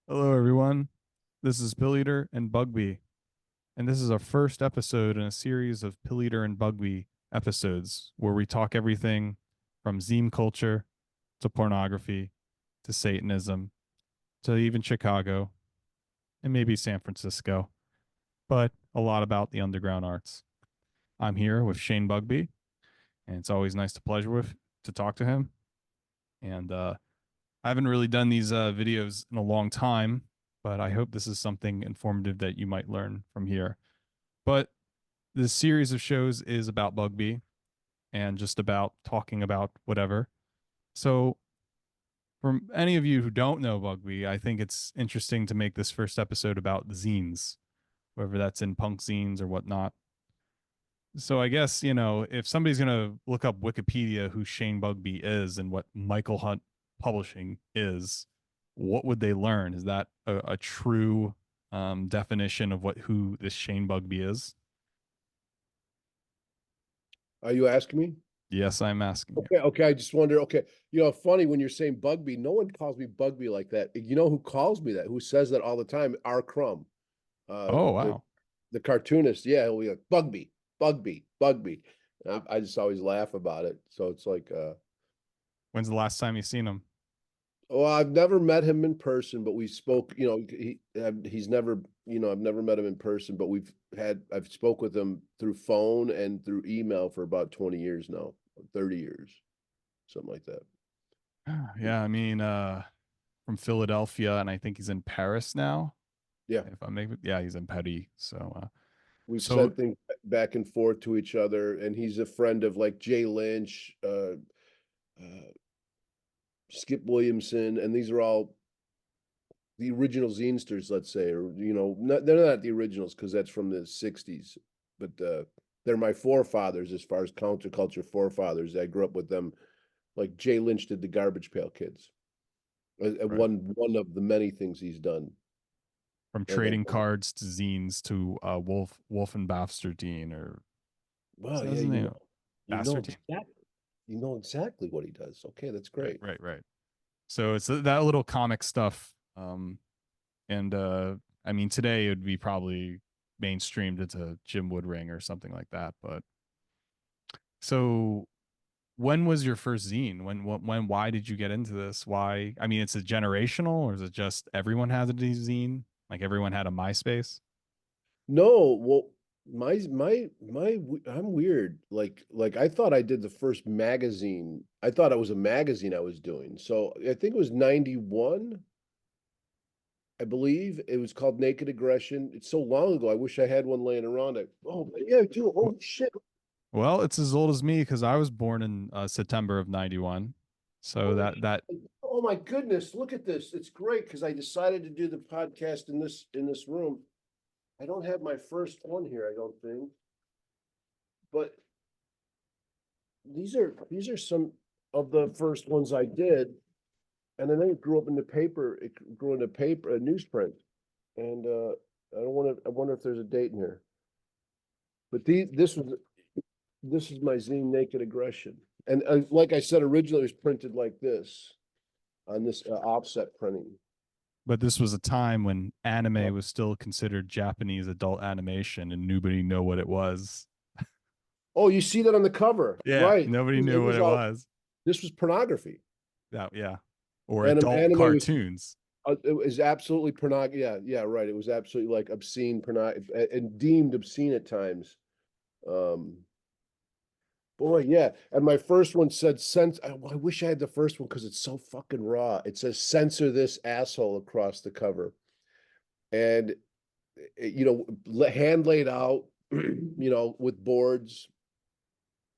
Hello, everyone. This is Pilleater and Bugbee, and this is our first episode in a series of Pilleater and Bugbee episodes where we talk everything from zine culture to pornography to Satanism to even Chicago and maybe San Francisco, but a lot about the underground arts. I'm here with Shane Bugbee, and it's always nice to talk to him. And I haven't really done these videos in a long time, but I hope this is something informative that you might learn from here. But this series of shows is about Bugbee and just about talking about whatever. So, for any of you who don't know Bugbee, I think it's interesting to make this first episode about zines, whether that's in punk zines or whatnot. So, I guess, if somebody's going to look up Wikipedia who Shane Bugbee is and what Michael Hunt Publishing is, what would they learn? Is that a true definition of who this Shane Bugbee is? Are you asking me? Yes, I'm asking you. Okay. I just wonder. Okay, funny when you're saying Bugbee. No one calls me Bugbee like that. You know who calls me that? Who says that all the time? R. Crumb, uh, Oh, the wow. the cartoonist. Yeah, he'll be like Bugbee, Bugbee, Bugbee. I just always laugh about it. So it's like, When's the last time you seen him? well, I've never met him in person, but we spoke. He's never. I've never met him in person, but I've spoke with him through phone and through email for about 20 years now, 30 years, something like that. Yeah, I mean, from Philadelphia, and I think he's in Paris now. Yeah. If I'm making, yeah, he's in Paris. We've So sent things back and forth to each other, and he's a friend of like Jay Lynch, uh, Skip Williamson, and these are all the original zinesters, let's say, or they're not the originals because that's from the '60s, but they're my forefathers as far as counterculture forefathers. I grew up with them, like Jay Lynch did the Garbage Pail Kids, right, one of the many things he's done, from and then trading cards to zines to Wolf and Bastardine, or is well, that yeah, his name? Bastardine. you know exactly what he does. Okay, that's Right, great. right, right. So it's that little comic stuff. And I mean, today it would be probably mainstreamed into Jim Woodring or something like that. But so when was your first zine? Why did you get into this? Why? I mean, it's a generational, or is it just everyone has a zine? Like everyone had a MySpace? No, well, I'm weird. Like I thought I did the first magazine. I thought it was a magazine I was doing. So I think it was 91, I believe. It was called Naked Aggression. It's so long ago. I wish I had one laying around. Oh yeah, I do. Oh shit. Well, it's as old as me because I was born in September of '91. So Holy that shit. Oh my goodness. Look at this. It's great because I decided to do the podcast in this room. I don't have my first one here, I don't think. But these are some of the first ones I did, and then it grew up in the paper. It grew into paper, a newsprint, and I don't want to. I wonder if there's a date in here. But this is my zine, Naked Aggression, and like I said, originally it was printed like this on this offset printing. But this was a time when Uh, anime was still considered Japanese adult animation and nobody knew what it was. oh, you see that on the cover, Yeah, right? nobody It knew what was it all. was. This was pornography. That yeah, or adult Anime was cartoons. it was absolutely pornography. Yeah, yeah, right. It was absolutely like obscene pornography and deemed obscene at times. Um, boy, yeah. And my first one said sense. I wish I had the first one because it's so fucking raw. It says censor this asshole across the cover, and hand laid out, with boards.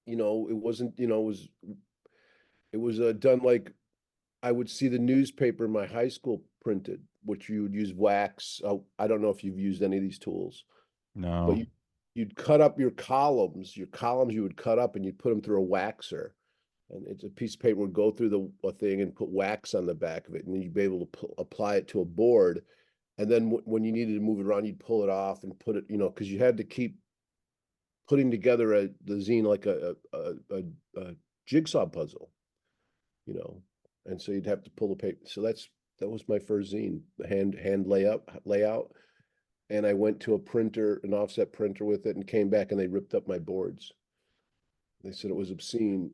It wasn't. It was done like I would see the newspaper in my high school printed, which you would use wax. I don't know if you've used any of these tools, but No, you'd cut up your columns. Your columns you would cut up and you'd put them through a waxer. And it's a piece of paper would go through the a thing and put wax on the back of it, and then you'd be able to apply it to a board. And then when you needed to move it around, you'd pull it off and put it, because you had to keep putting together the zine like a jigsaw puzzle, you know. And so you'd have to pull the paper. So That was my first zine, the hand layout. And I went to a printer, an offset printer with it, and came back and they ripped up my boards. They said it was obscene.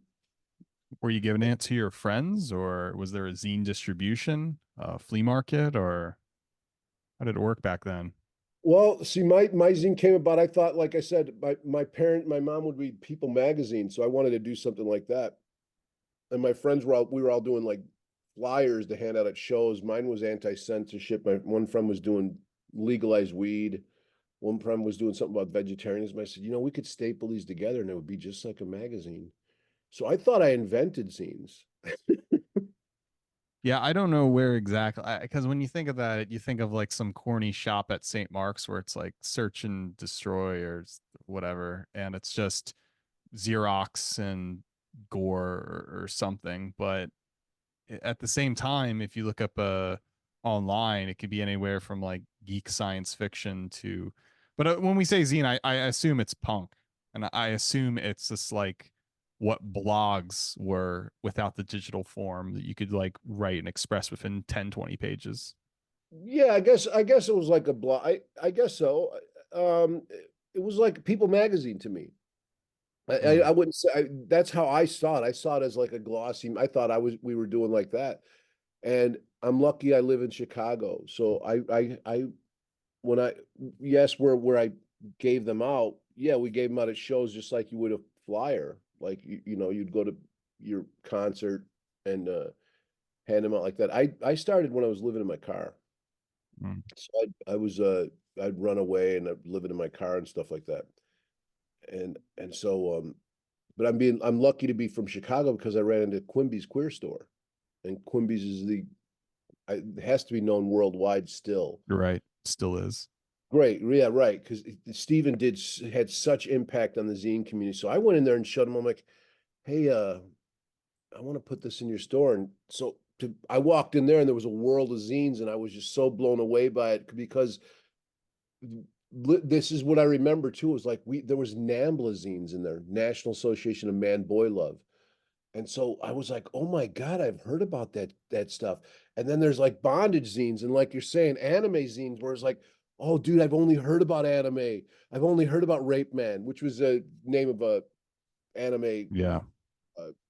Were you giving it to your friends, or was there a zine distribution, flea market, or how did it work back then? Well, see, my zine came about. I thought, like I said, my mom would read People magazine, so I wanted to do something like that. And my friends we were all doing like flyers to hand out at shows. Mine was anti-censorship. My one friend was doing legalized weed. One friend was doing something about vegetarianism. I said, we could staple these together and it would be just like a magazine. So I thought I invented zines. Yeah, I don't know where exactly, because when you think of that, you think of like some corny shop at St. Mark's where it's like search and destroy or whatever, and it's just Xerox and gore or something. But at the same time, if you look up online, it could be anywhere from like geek science fiction to. But when we say zine, I assume it's punk, and I assume it's just like what blogs were without the digital form that you could like write and express within 10, 20 pages. Yeah, I guess it was like a blog. I guess so. It was like People magazine to me. I Mm, wouldn't say that's how I saw it. I saw it as like a glossy. I thought we were doing like that. And I'm lucky I live in Chicago. So when I yes, where I gave them out, yeah, we gave them out at shows just like you would a flyer. Like you'd go to your concert and hand them out like that. I started when I was living in my car. mm. So I was I'd run away and I'd living in my car and stuff like that. And so but I'm lucky to be from Chicago because I ran into Quimby's Queer Store. And Quimby's is it has to be known worldwide still. You're right. Still is. Great, yeah, right. Because Stephen had such impact on the zine community. So I went in there and showed him. I'm like, hey, I want to put this in your store. And so I walked in there and there was a world of zines, and I was just so blown away by it because this is what I remember too. It was like there was NAMBLA zines in there, National Association of Man Boy Love. And so I was like, oh my God, I've heard about that stuff. And then there's like bondage zines and like you're saying, anime zines where it's like, oh dude, I've only heard about anime. I've only heard about Rape Man, which was a name of a anime Yeah.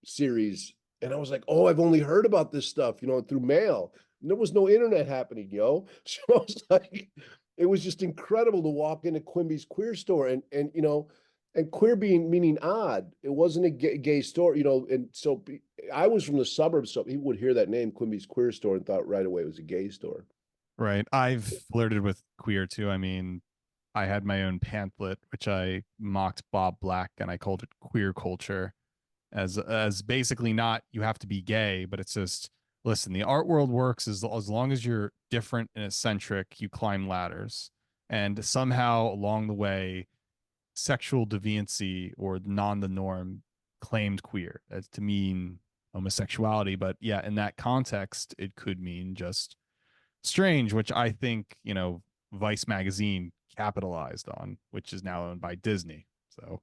series. And I was like, oh, I've only heard about this stuff, through mail. And there was no internet happening, yo. So I was like, it was just incredible to walk into Quimby's Queer Store and queer being meaning odd. It wasn't a gay store, and so I was from the suburbs, so people would hear that name, Quimby's Queer Store, and thought right away it was a gay store. Right. I've flirted with queer too. I mean, I had my own pamphlet, which I mocked Bob Black, and I called it queer culture, as basically not you have to be gay, but it's just listen. The art world works as long as you're different and eccentric, you climb ladders, and somehow along the way, sexual deviancy or non the norm claimed queer as to mean homosexuality. But yeah, in that context, it could mean just strange, which I think, Vice magazine capitalized on, which is now owned by Disney. So,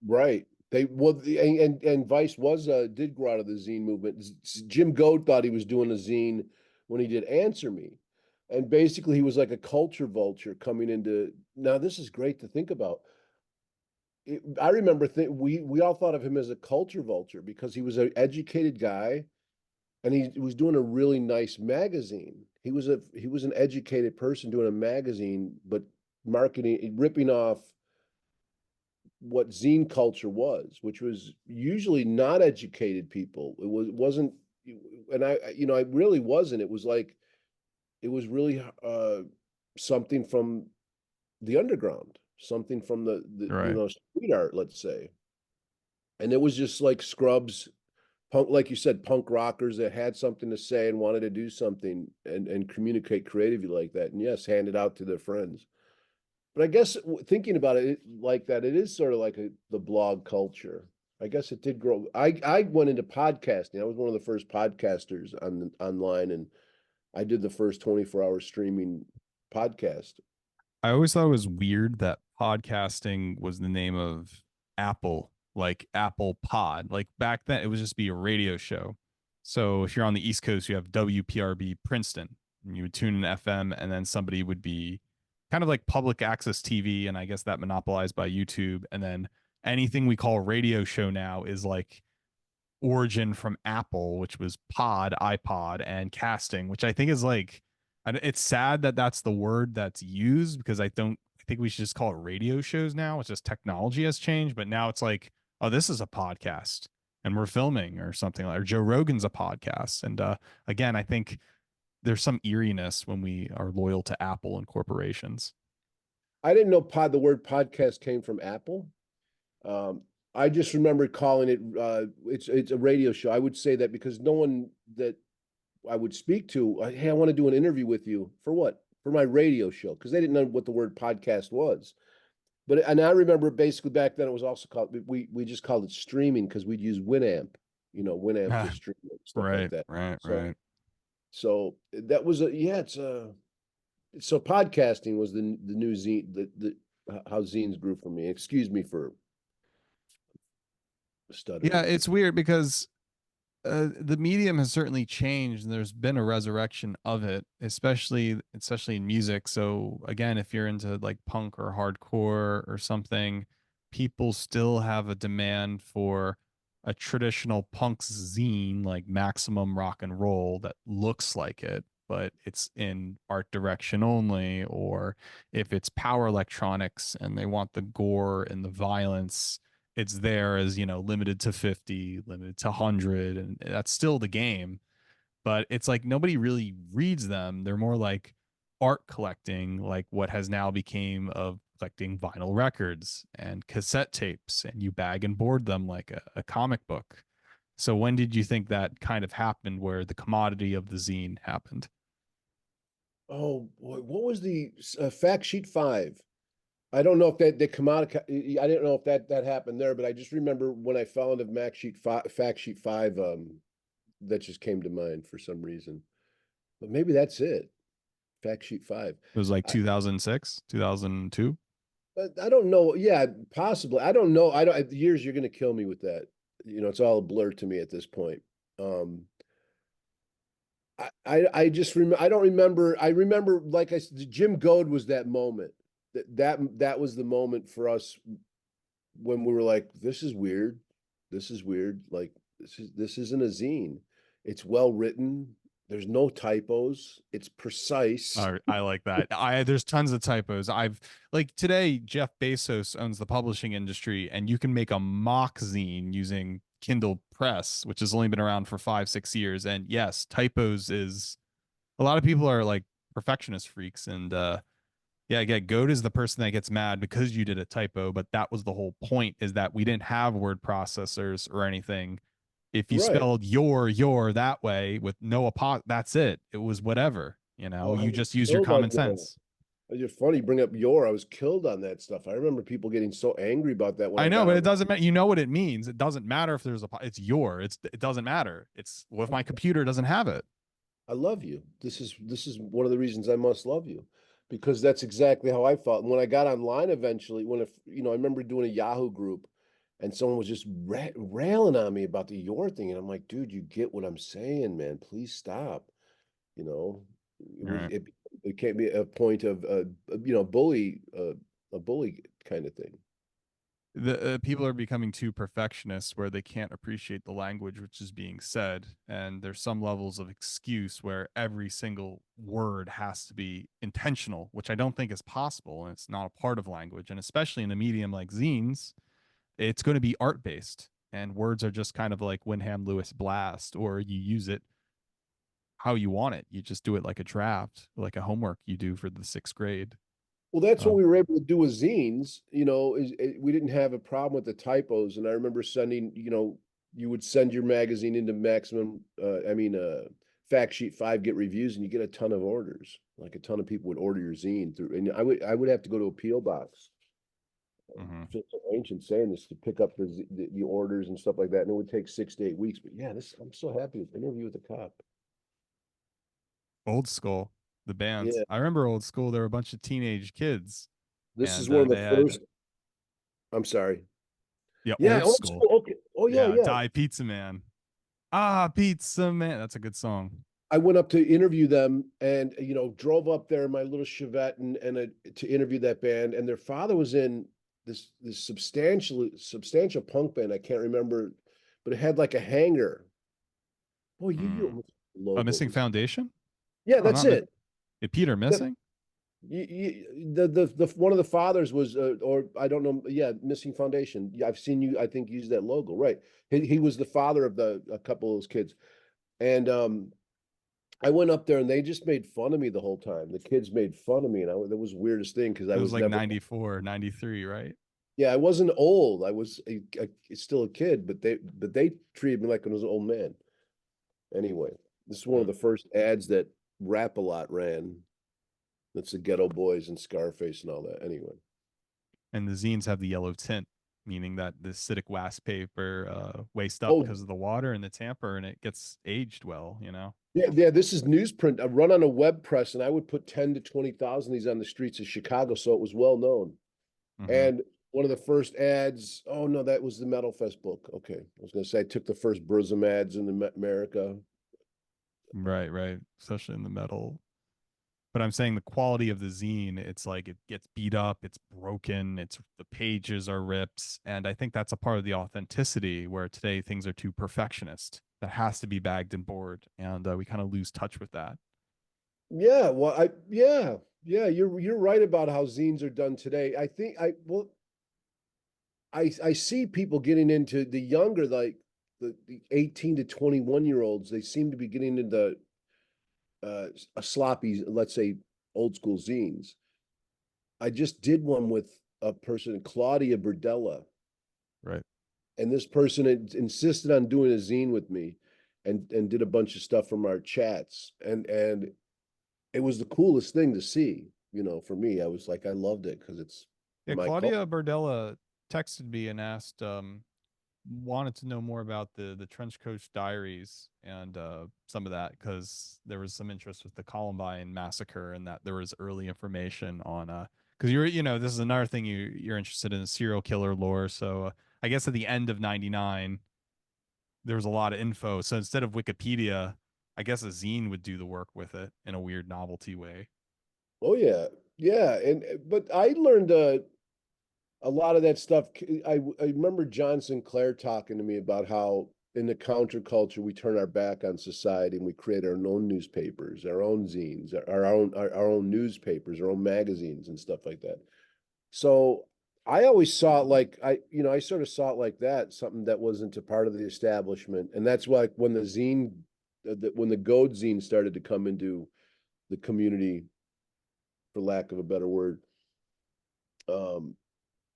Right. And Vice was did grow out of the zine movement. Jim Goat thought he was doing a zine when he did Answer Me. And basically he was like a culture vulture coming into now this is great to think about. I remember we all thought of him as a culture vulture because he was an educated guy and he was doing a really nice magazine. He was an educated person doing a magazine, but marketing ripping off what zine culture was, which was usually not educated people. Wasn't, and I really wasn't. It was like it was really something from the underground, something from the right. street art, let's say. And it was just like scrubs, punk, like you said, punk rockers that had something to say and wanted to do something and communicate creatively like that. And yes, hand it out to their friends. But I guess thinking about it like that, it is sort of like the blog culture. I guess it did grow. I went into podcasting. I was one of the first podcasters online, and I did the first 24-hour streaming podcast. I always thought it was weird that podcasting was the name of Apple, like Apple Pod. Like back then, it was just be a radio show. So if you're on the East Coast, you have WPRB Princeton. And you would tune in FM, and then somebody would be kind of like public access TV, and I guess that monopolized by YouTube. And then anything we call radio show now is like origin from Apple, which was pod, iPod, and casting, which I think is like, it's sad that that's the word that's used because I think we should just call it radio shows now. It's just technology has changed, but now it's like, oh, this is a podcast and we're filming or something like, or Joe Rogan's a podcast. And again, I think there's some eeriness when we are loyal to Apple and corporations. I didn't know the word podcast came from Apple. I just remember calling it, it's a radio show. I would say that because no one that I would speak to, hey, I want to do an interview with you for what? For my radio show, because they didn't know what the word podcast was. But and I remember basically back then it was also called, we just called it streaming because we'd use Winamp, Winamp to stream it, stuff like Right, that. right, So right. so that was so podcasting was the new zine, the how zines grew for me. Excuse me for Yeah, stuttering. it's weird because the medium has certainly changed and there's been a resurrection of it, especially in music. So again, if you're into like punk or hardcore or something, people still have a demand for a traditional punk zine like Maximum Rock and Roll that looks like it, but it's in art direction only, or if it's power electronics and they want the gore and the violence, it's there as, limited to 50, limited to 100, and that's still the game. But it's like nobody really reads them. They're more like art collecting, like what has now became of collecting vinyl records and cassette tapes, and you bag and board them like a comic book. So when did you think that kind of happened where the commodity of the zine happened? Oh boy, what was the fact sheet 5? I don't know if that the commodity. I didn't know if that happened there, but I just remember when I fell into fact sheet 5. That just came to mind for some reason. But maybe that's it. Fact sheet 5. It was like I, 2006, 2002. I don't know. Yeah, possibly. I don't know. I don't. The years you're going to kill me with that. It's all a blur to me at this point. Um, I just remember. I don't remember. I remember, like I said, Jim Goad was that moment. That was the moment for us when we were like, this is weird. This is weird. Like this isn't a zine. It's well written. There's no typos. It's precise. I like that. There's tons of typos. I've like today Jeff Bezos owns the publishing industry and you can make a mock zine using Kindle Press, which has only been around for 5, 6 years. And yes, typos is a lot of people are like perfectionist freaks and yeah, goat is the person that gets mad because you did a typo, but that was the whole point is that we didn't have word processors or anything. If you Right. spelled your that way with no that's it. It was whatever, Oh, I you was just use your killed on common your. sense. It's just funny you bring up your. I was killed on that stuff. I remember people getting so angry about that when I I know, got but on. it doesn't matter. You know what it means. It doesn't matter if there's it doesn't matter. It's well, if my computer doesn't have it. I love you. This is one of the reasons I must love you, because that's exactly how I felt. And when I got online eventually, I remember doing a Yahoo group, and someone was just railing on me about the your thing, and I'm like, dude, you get what I'm saying, man? Please stop. You know, it was Right. it can't be a point of bully a bully kind of thing. The people are becoming too perfectionists where they can't appreciate the language which is being said, and there's some levels of excuse where every single word has to be intentional, which I don't think is possible, and it's not a part of language. And especially in a medium like zines, it's going to be art based, and words are just kind of like Wyndham Lewis Blast, or you use it how you want it. You just do it like a draft, like a homework you do for the 6th grade. Well, that's what Um, we were able to do with zines. We didn't have a problem with the typos, and I remember sending. You would send your magazine into Maximum. Fact Sheet 5, get reviews, and you get a ton of orders. Like a ton of people would order your zine through, and I would have to go to a PO box. mhm. Just ancient saying this to pick up the orders and stuff like that, and it would take 6 to 8 weeks. But yeah, I'm so happy with Interview with the Cop. Old School, the band. Yeah, I remember Old School. There were a bunch of teenage kids, this is and one of they the had first. I'm sorry. yeah, Yeah, Old old School. school. Okay. Oh yeah, Yeah, yeah. Die Pizza Man. Ah, Pizza Man. That's a good song. I went up to interview them and drove up there in my little Chevette to interview that band. And their father was in this substantial punk band. I can't remember, but it had like a hanger. Boy, you Mm. almost A Missing logos. Foundation? Yeah, Oh, that's not it. Peter That Missing? the one of the fathers was or I don't know, yeah, Missing Foundation. Yeah, I've seen you, I think, use that logo, right? He was the father of the a couple of those kids. And I went up there and they just made fun of me the whole time. The kids made fun of me, and that was the weirdest thing because I It was was like never. 94, 93, right? Yeah, I wasn't old. I was still a kid, but they treated me like I was an old man. Anyway, this is one of Mm. the first ads that Rap a Lot ran. That's the Ghetto Boys and Scarface and all that. Anyway. And the zines have the yellow tint, meaning that the acidic wax paper waste up Oh, because of the water and the tamper, and it gets aged well, you know? yeah, yeah. This is newsprint. I run on a web press, and I would put 10 to 20,000 of these on the streets of Chicago, so it was well known. Mm-hmm. And one of the first ads, oh no, that was the Metal Fest book. Okay. I was going to say I took the first Brism ads in America. Right, right. Especially in the metal. But I'm saying the quality of the zine, it's like it gets beat up, it's broken, it's the pages are ripped. And I think that's a part of the authenticity where today things are too perfectionist. That has to be bagged and board. And we kind of lose touch with that. Yeah, well, yeah, you're right about how zines are done today. I think I see people getting into the younger, like the 18 to 21 year olds. They seem to be getting into a sloppy, let's say, old school zines. I just did one with a person, Claudia Berdella, Right. and this person insisted on doing a zine with me, and did a bunch of stuff from our chats, and it was the coolest thing to see. For me, I was like, I loved it because it's Yeah, my cult. Claudia Bardella texted me and asked, wanted to know more about the Trench Coat Diaries and some of that because there was some interest with the Columbine massacre and that there was early information on because this is another thing you're interested in serial killer lore. So I guess at the end of '99 there was a lot of info. So instead of Wikipedia, I guess a zine would do the work with it in a weird novelty way. Oh yeah, yeah, and but I learned a lot of that stuff. I remember John Sinclair talking to me about how in the counterculture we turn our back on society and we create our own newspapers, our own zines, our own newspapers, our own magazines and stuff like that. So I always saw it like I sort of saw it like that, something that wasn't a part of the establishment, and that's why when when the Goad zine started to come into the community, for lack of a better word, um,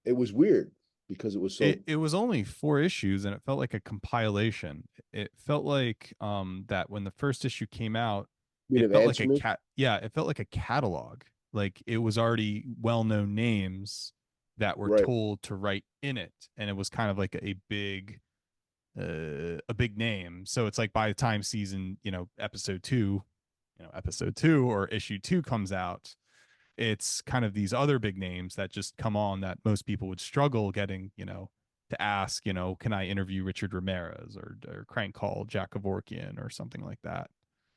it was weird because it was it so. it was only 4 issues and it felt like a compilation. It felt like that when the first issue came out, You it mean of felt like answer a me? cat yeah, it felt like a catalog. Like it was already well-known names that were Right. told to write in it. And it was kind of like a big name. So it's like by the time season, episode two or issue two comes out, it's kind of these other big names that just come on that most people would struggle getting, to ask, can I interview Richard Ramirez or crank call Jack Kevorkian or something like that.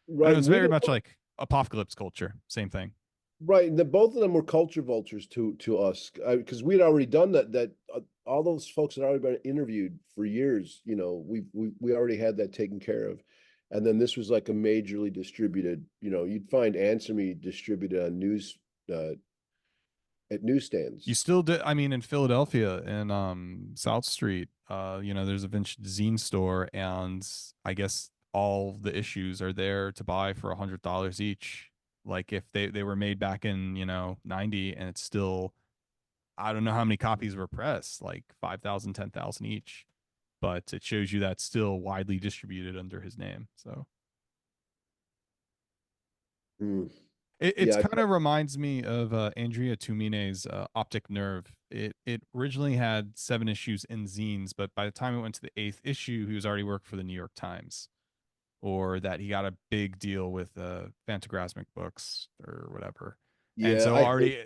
But it Right. was very much like apocalypse culture, same thing. Right. Both of them were culture vultures to us because we'd already done that. All those folks had already been interviewed for years. We already had that taken care of. And then this was like a majorly distributed, you'd find Answer Me distributed on uh, at You newsstands. still did, I mean, in Philadelphia in South Street, there's a vintage zine store, and I guess all the issues are there to buy for $100 each. Like if they were made back in, 90, and it's still, I don't know how many copies were pressed, like 5,000, 10,000 each. But it shows you that's still widely distributed under his name. So Mm. it's Yeah. kind of reminds me of Andrea Tumine's Optic Nerve. It originally had 7 issues in zines, but by the time it went to the eighth issue, he was already worked for the New York Times, or that he got a big deal with Fantagraphic Books or whatever. And Yeah. so already,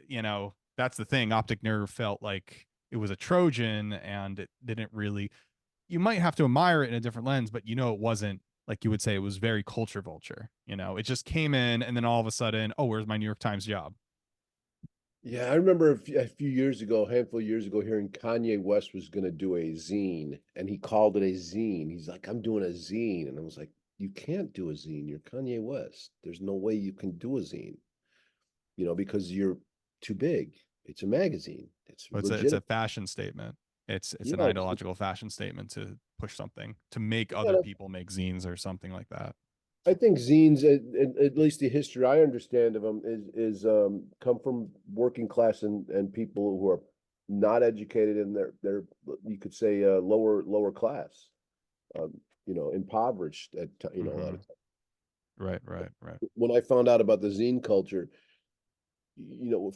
that's the thing. Optic Nerve felt like it was a Trojan, and it didn't really. you might have to admire it in a different lens, but you know, it wasn't like you would say it was very culture vulture. You know, it just came in and then all of a sudden, oh, where's my New York Times job? Yeah, I remember a few years ago, a handful of years ago, hearing Kanye West was going to do a zine, and he called it a zine. He's like, "I'm doing a zine," and I was like, "You can't do a zine. You're Kanye West. There's no way you can do a zine, because you're too big. It's a magazine. It's But it's a legitimate." fashion statement. It's an Yeah, ideological fashion statement to push something to make other yeah, people make zines or something like that. I think zines, at least the history I understand of them, is come from working class and people who are not educated, and they're you could say lower class, impoverished a lot Mm-hmm. of times. Right, right, right. When I found out about the zine culture,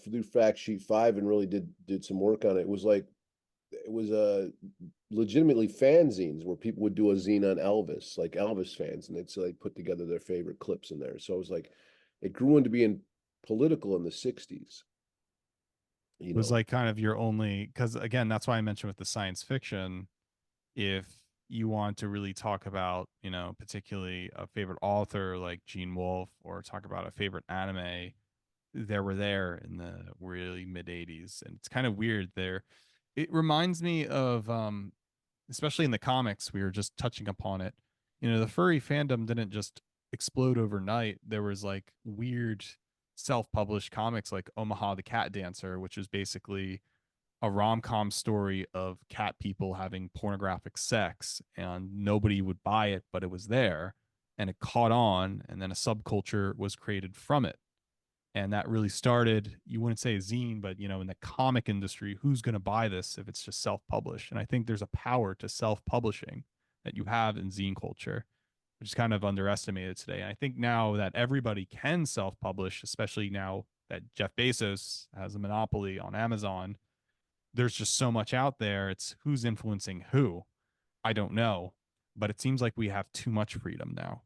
through Fact Sheet 5 and really did some work on it, it was legitimately fanzines where people would do a zine on Elvis, like Elvis fans, and they'd put together their favorite clips in there. So it was like it grew into being political in the 60s, you Was know. like kind of your only, because again, that's why I mentioned with the science fiction, if you want to really talk about, you know, particularly a favorite author like Gene Wolfe or talk about a favorite anime, they were there in the really mid 80s. And it's kind of weird there. It reminds me of especially in the comics, we were just touching upon it. You know, the furry fandom didn't just explode overnight. There was like weird self-published comics like Omaha the Cat Dancer, which is basically a rom-com story of cat people having pornographic sex, and nobody would buy it, but it was there and it caught on, and then a subculture was created from it. And that really started, you wouldn't say a zine, but you know, in the comic industry, who's going to buy this if it's just self-published? And I think there's a power to self-publishing that you have in zine culture, which is kind of underestimated today. And I think now that everybody can self-publish, especially now that Jeff Bezos has a monopoly on Amazon, there's just so much out there. It's who's influencing who. I don't know, but it seems like we have too much freedom now.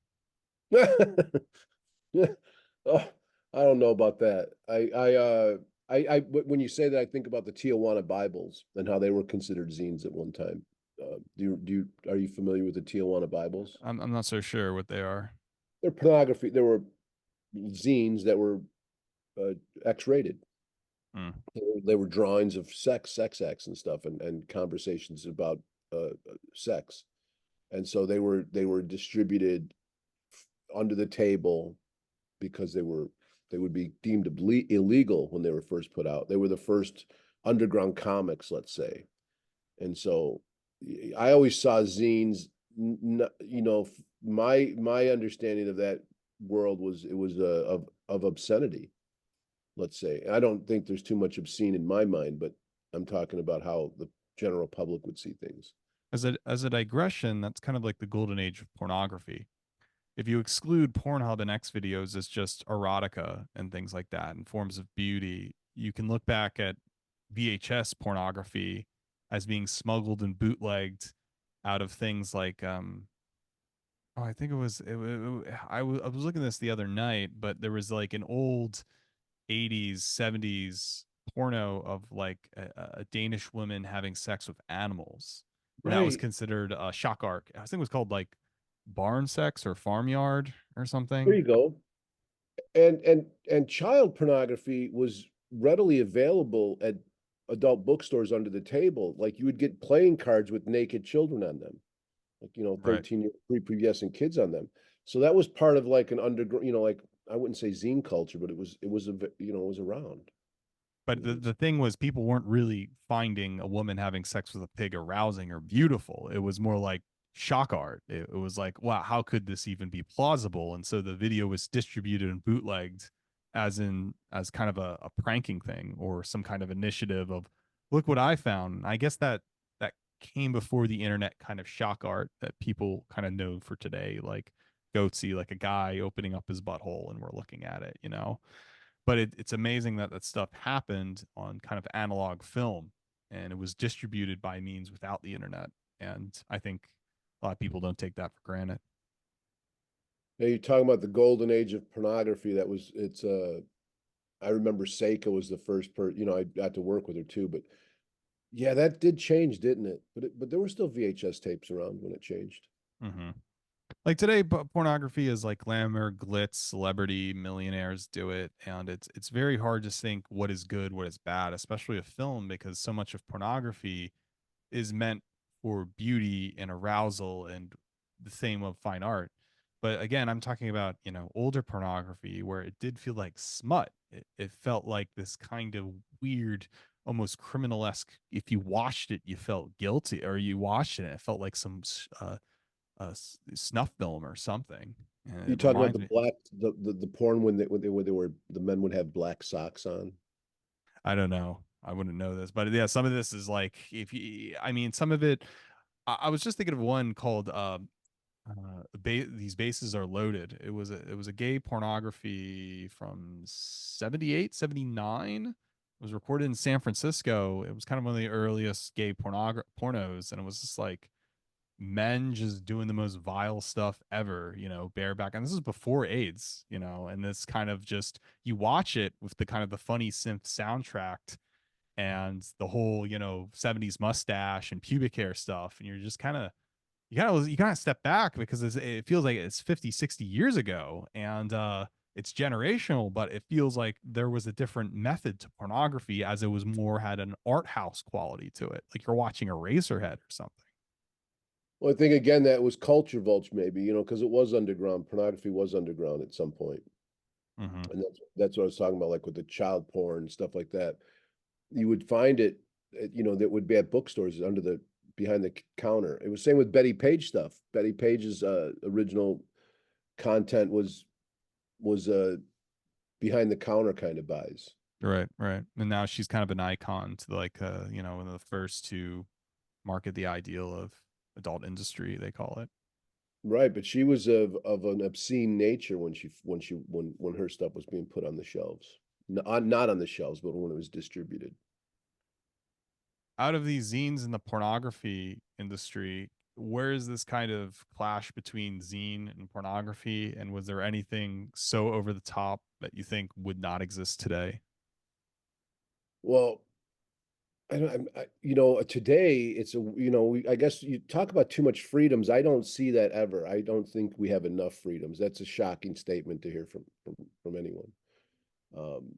Oh, I don't know about that. When you say that, I think about the Tijuana Bibles and how they were considered zines at one time. Are you familiar with the Tijuana Bibles? I'm not so sure what they are. They're pornography. There were zines that were uh, X-rated. Mm. They were drawings of sex acts and stuff, and conversations about sex. And so they were distributed under the table because they would be deemed illegal when they were first put out. They were the first underground comics, let's say. And so I always saw zines. My understanding of that world was it was of obscenity. Let's say I don't think there's too much obscene in my mind, but I'm talking about how the general public would see things. As a digression, that's kind of like the golden age of pornography. If you exclude Pornhub and X videos as just erotica and things like that and forms of beauty, you can look back at VHS pornography as being smuggled and bootlegged out of things like oh, I think I was looking at this the other night, but there was like an old 80s 70s porno of like a Danish woman having sex with animals, and that was Right. considered a shock arc. I think it was called like barn sex or farmyard or There something. you go. And child pornography was readily available at adult bookstores under the table. Like you would get playing cards with naked children on them, like Right. 13-year prepubescent kids on them. So that was part of like an underground, like I wouldn't say zine culture, but it was around. But the thing was, people weren't really finding a woman having sex with a pig arousing or beautiful. It was more like shock art. It was like, wow, how could this even be plausible? And so the video was distributed and bootlegged as kind of a pranking thing or some kind of initiative of look what I found. I guess that came before the internet kind of shock art that people kind of know for today, like goatsy, like a guy opening up his butthole and we're looking at it, you know. But it's amazing that that stuff happened on kind of analog film and it was distributed by means without the internet. And I think a lot of people don't take that for granted. Now you're talking about the golden age of pornography. I remember Seika was the first I got to work with her too, but Yeah, that did change, didn't it? But there were still VHS tapes around when it changed. Hmm. Like today, pornography is like glamour, glitz, celebrity, millionaires do it, and it's very hard to think what is good, what is bad, especially a film, because so much of pornography is meant for beauty and arousal, and the same of fine art. But again, I'm talking about, older pornography where it did feel like smut. It felt like this kind of weird, almost criminal-esque. If you watched it, you felt guilty, or you watched it, it felt like some snuff film or something. And You it talking about reminds the me. black the porn when they were the men would have black socks on. I don't know. I wouldn't know this, but yeah, some of this is like, if you, I mean, some of it. I was just thinking of one called "These Bases Are Loaded." It was a gay pornography from 78, 79. It was recorded in San Francisco. It was kind of one of the earliest gay pornos, and it was just like men just doing the most vile stuff ever, bareback. And this is before AIDS, and this kind of just, you watch it with the kind of the funny synth soundtrack and the whole, 70s mustache and pubic hair stuff. And you're just kind of, you kind of step back because it feels like it's 50, 60 years ago. And it's generational, but it feels like there was a different method to pornography, as it was more had an art house quality to it. Like you're watching a Razorhead or something. Well, I think again that was culture vulture, maybe, because it was underground. Pornography was underground at some point. Mm-hmm. And that's what I was talking about, like with the child porn, stuff like that. You would find it, that would be at bookstores under the behind the counter. It was same with Betty Page stuff. Betty Page's original content was behind the counter kind of buys. Right, right. And now she's kind of an icon to like one of the first to market the ideal of adult industry, they call it. Right, but she was of an obscene nature when her stuff was being put on the shelves. Not on the shelves, but when it was distributed. Out of these zines in the pornography industry, where is this kind of clash between zine and pornography? And was there anything so over the top that you think would not exist today? Well, I don't, today it's I guess you talk about too much freedoms. I don't see that ever. I don't think we have enough freedoms. That's a shocking statement to hear from anyone. Um,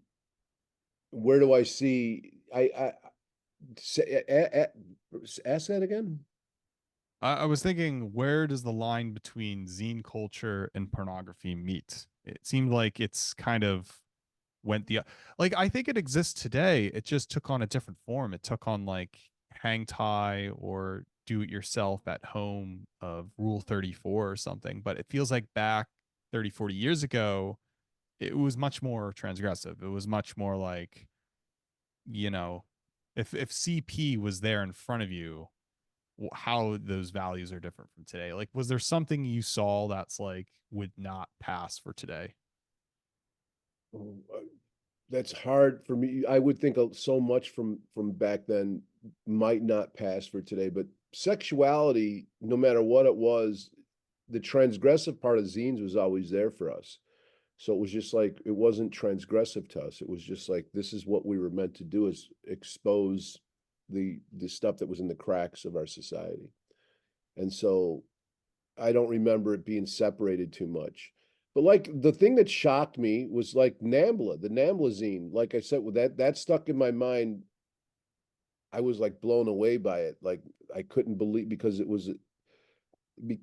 where do I see? Ask that again. I was thinking, where does the line between zine culture and pornography meet? It seemed like it's kind of went the, like, I think it exists today. It just took on a different form. It took on like hang tie or do it yourself at home of Rule 34 or something. But it feels like back 30, 40 years ago, it was much more transgressive. It was much more like, you know, if CP was there in front of you, how those values are different from today. Like, was there something you saw that's like would not pass for today? Oh, that's hard for me. I would think so much from back then might not pass for today, but sexuality, no matter what it was, the transgressive part of zines was always there for us. So it was just like it wasn't transgressive to us. It was just like this is what we were meant to do, is expose the stuff that was in the cracks of our society. And so I don't remember it being separated too much. But like the thing that shocked me was like Nambla, the Nambla zine. Like I said, with that stuck in my mind. I was like blown away by it. Like I couldn't believe because it was be,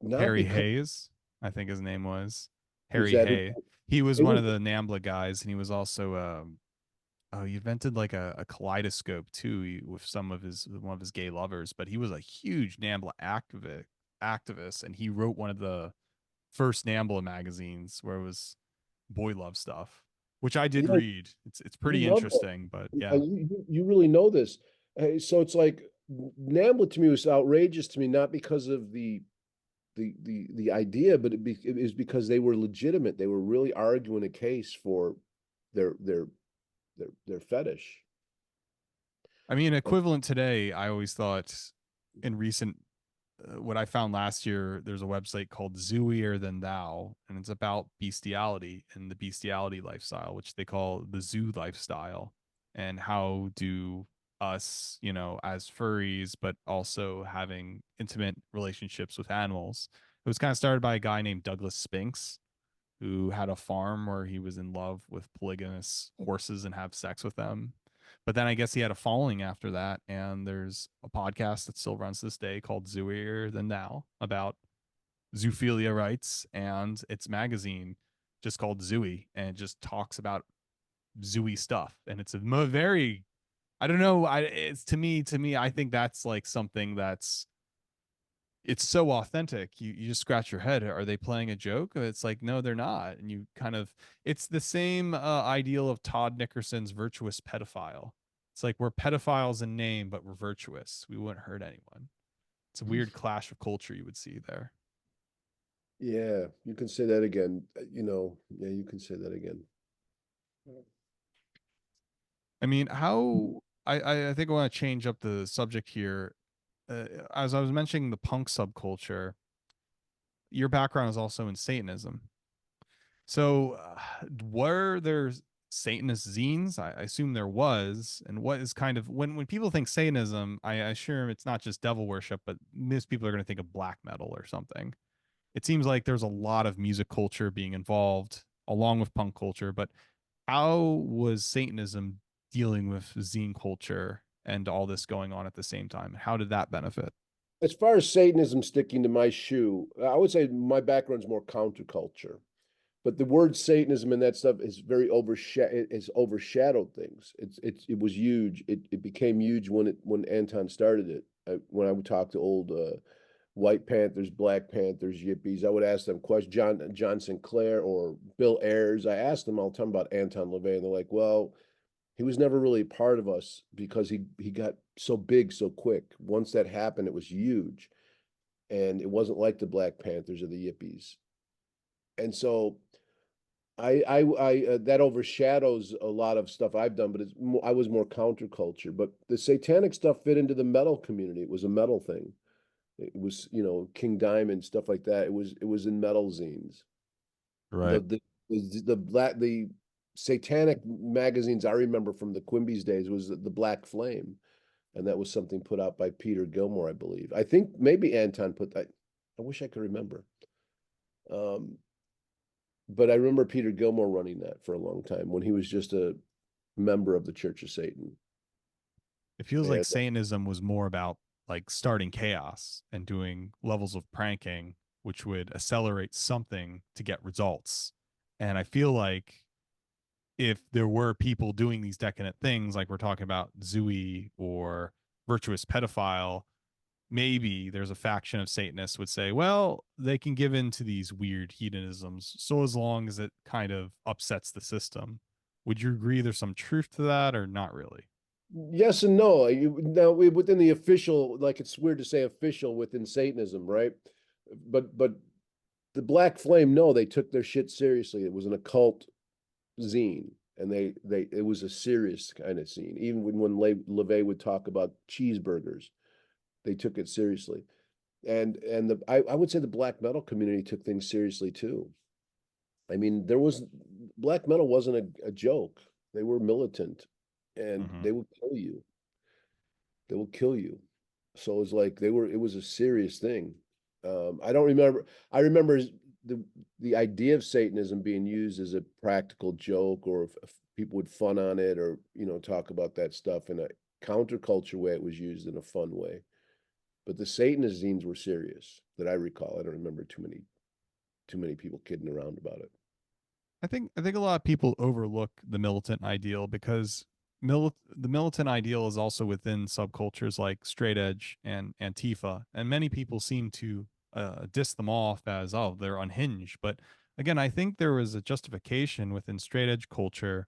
not Harry because Hayes, I think his name was was Harry that his, Hay. He was it one was of the NAMBLA guys, and he was also oh, he invented like a kaleidoscope too, with some of his one of his gay lovers. But he was a huge NAMBLA activist, and he wrote one of the first NAMBLA magazines where it was boy love stuff, which I did yeah, read. It's you pretty love that. interesting, but yeah. You really know this. So it's like Nambla to me was outrageous to me, not because of the idea, but it is because they were legitimate. They were really arguing a case for their their their fetish. I mean, equivalent today, I always thought in recent, what I found last year, there's a website called Zooier Than Thou, and it's about bestiality and the bestiality lifestyle, which they call the zoo lifestyle. And how do us, you know, as furries, but also having intimate relationships with animals. It was kind of started by a guy named Douglas Spinks, who had a farm where he was in love with polygamous horses and have sex with them. But then I guess he had a following after that, and there's a podcast that still runs this day called Zooier Than Thou about zoophilia rights, and its magazine just called Zooey, and it just talks about zooey stuff, and it's a very, I don't know, it's to me I think that's like something that's, it's so authentic. You just scratch your head. Are they playing a joke? It's like, no, they're not. And you kind of, it's the same ideal of Todd Nickerson's virtuous pedophile. It's like we're pedophiles in name, but we're virtuous. We wouldn't hurt anyone. It's a weird clash of culture you would see there. Yeah, you can say that again. Yeah, you can say that again. I mean, how I think I want to change up the subject here. As I was mentioning the punk subculture, your background is also in Satanism. So, were there Satanist zines? I assume there was. And what is kind of, when people think Satanism, I assume it's not just devil worship, but most people are going to think of black metal or something. It seems like there's a lot of music culture being involved along with punk culture. But how was Satanism dealing with zine culture and all this going on at the same time? How did that benefit? As far as Satanism sticking to my shoe, I would say my background's more counterculture. But the word Satanism and that stuff is very overshadowed things. It was huge. It became huge when Anton started it. When I would talk to old White Panthers, Black Panthers, Yippies, I would ask them questions. John Sinclair or Bill Ayers. I asked them all the time about Anton LaVey, and they're like, "Well, he was never really a part of us because he got so big so quick. Once that happened, it was huge, and it wasn't like the Black Panthers or the Yippies." And so I that overshadows a lot of stuff I've done, but I was more counterculture. But the satanic stuff fit into the metal community. It was a metal thing. It was, King Diamond, stuff like that. It was in metal zines. Right. The the the satanic magazines I remember from the Quimby's days was the Black Flame, and that was something put out by Peter Gilmore, I believe. I think maybe Anton put that. I wish I could remember. Um, but I remember Peter Gilmore running that for a long time when he was just a member of the Church of Satan. It feels like And Satanism was more about like starting chaos and doing levels of pranking, which would accelerate something to get results. And I feel like if there were people doing these decadent things, like we're talking about Zooey or virtuous pedophile, maybe there's a faction of Satanists would say, well, they can give in to these weird hedonisms so as long as it kind of upsets the system. Would you agree there's some truth to that or not really? yes and no. Now within the official, like it's weird to say official within Satanism, right? But the Black Flame, no, they took their shit seriously. It was an occult zine, and they it was a serious kind of scene. Even when LeVay would talk about cheeseburgers, they took it seriously. And I would say the black metal community took things seriously too. I mean, black metal wasn't a joke. They were militant, and Mm-hmm. they would kill you. They will kill you. So it was like it was a serious thing. I don't remember. I remember the the idea of Satanism being used as a practical joke, or if people would fun on it, or talk about that stuff in a counterculture way. It was used in a fun way. But the Satanist zines were serious that I recall. I don't remember too many people kidding around about it. I think a lot of people overlook the militant ideal because the militant ideal is also within subcultures like straight edge and Antifa, and many people seem to diss them off as, oh, they're unhinged. But again, I think there was a justification within straight edge culture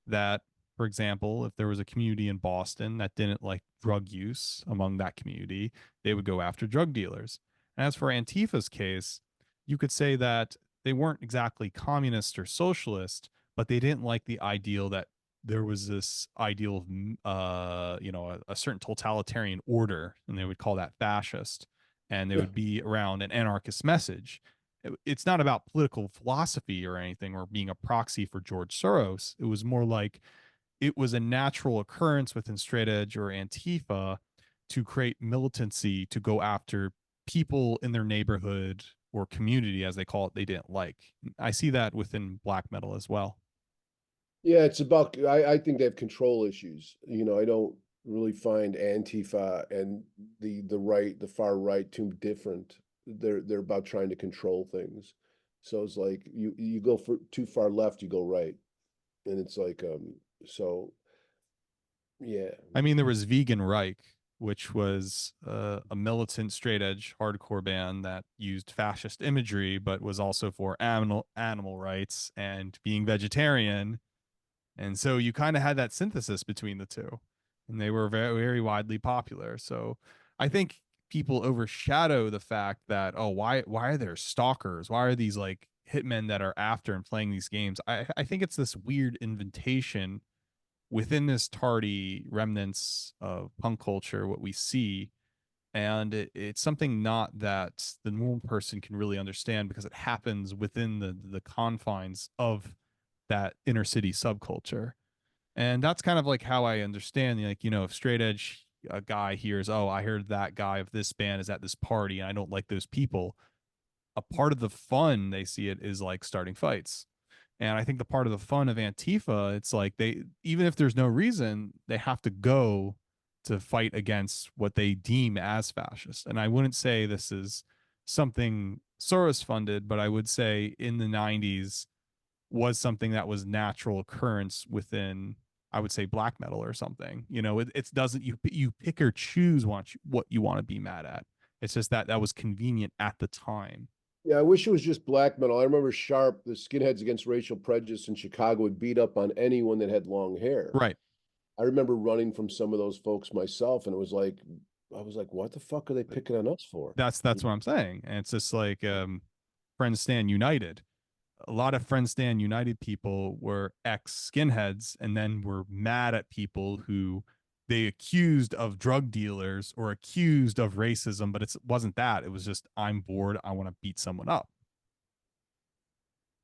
that, for example, if there was a community in Boston that didn't like drug use among that community, they would go after drug dealers. And as for Antifa's case, you could say that they weren't exactly communist or socialist, but they didn't like the ideal that there was this ideal of a certain totalitarian order, and they would call that fascist, and they Yeah. would be around an anarchist message. It's not about political philosophy or anything or being a proxy for George Soros. It was more like it was a natural occurrence within straight edge or Antifa to create militancy to go after people in their neighborhood or community, as they call it, they didn't like. I see that within black metal as well. Yeah, it's about I think they have control issues. I don't really find Antifa and the far right too different. They're about trying to control things. So it's like you go for too far left, you go right. And it's like so yeah. I mean, there was Vegan Reich, which was a militant straight edge hardcore band that used fascist imagery, but was also for animal rights and being vegetarian. And so you kind of had that synthesis between the two, and they were very, very widely popular. So I think people overshadow the fact that, oh, why are there stalkers? Why are these like hitmen that are after and playing these games? I think it's this weird invitation within this tardy remnants of punk culture, what we see. And it's something not that the normal person can really understand because it happens within the confines of that inner city subculture. And that's kind of like how I understand, like, if straight edge a guy hears, oh, I heard that guy of this band is at this party and I don't like those people, a part of the fun they see it is like starting fights. And I think the part of the fun of Antifa, it's like they, even if there's no reason, they have to go to fight against what they deem as fascist. And I wouldn't say this is something Soros funded, but I would say in the 90s was something that was natural occurrence within, I would say, black metal or something. It doesn't, you pick or choose what you want to be mad at. It's just that was convenient at the time. Yeah, I wish it was just black metal. I remember Sharp, the Skinheads Against Racial Prejudice in Chicago, would beat up on anyone that had long hair. Right. I remember running from some of those folks myself, and it was like, I was like, what the fuck are they picking on us for? That's what I'm saying. And it's just like Friends Stand United. A lot of Friends Stand United people were ex skinheads and then were mad at people who they accused of drug dealers or accused of racism, but it wasn't that. It was just, I'm bored. I want to beat someone up.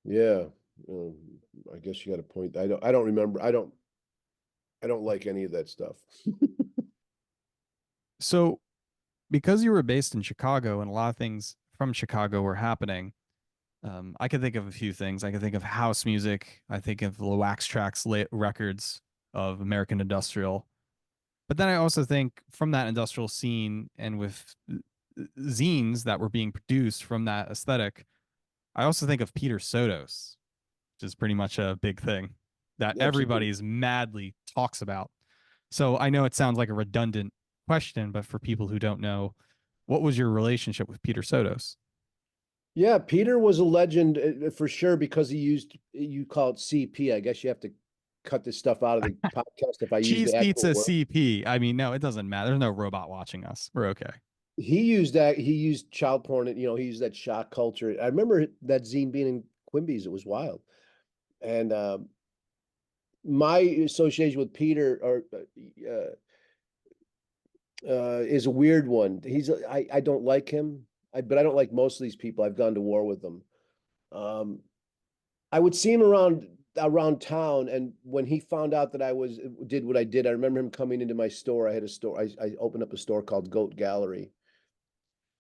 Yeah, I guess you got a point. I don't remember. I don't like any of that stuff. So, because you were based in Chicago and a lot of things from Chicago were happening, I can think of a few things. I can think of house music. I think of the Wax Trax records of American Industrial. But then I also think from that industrial scene and with zines that were being produced from that aesthetic, I also think of Peter Sotos, which is pretty much a big thing that Absolutely. everybody's madly talks about. So I know it sounds like a redundant question, but for people who don't know, what was your relationship with Peter Sotos? Yeah, Peter was a legend for sure because he used, you call it CP. I guess you have to cut this stuff out of the podcast if I use Cheese the actual pizza word. CP. I mean, no, it doesn't matter. There's no robot watching us. We're okay. He used that. He used child porn. And, he used that shock culture. I remember that zine being in Quimby's. It was wild. And my association with Peter is a weird one. I don't like him, but I don't like most of these people. I've gone to war with them. Um, I would see him around town, and when he found out that I did what I did, I remember him coming into my store. I had a store. I opened up a store called Goat Gallery,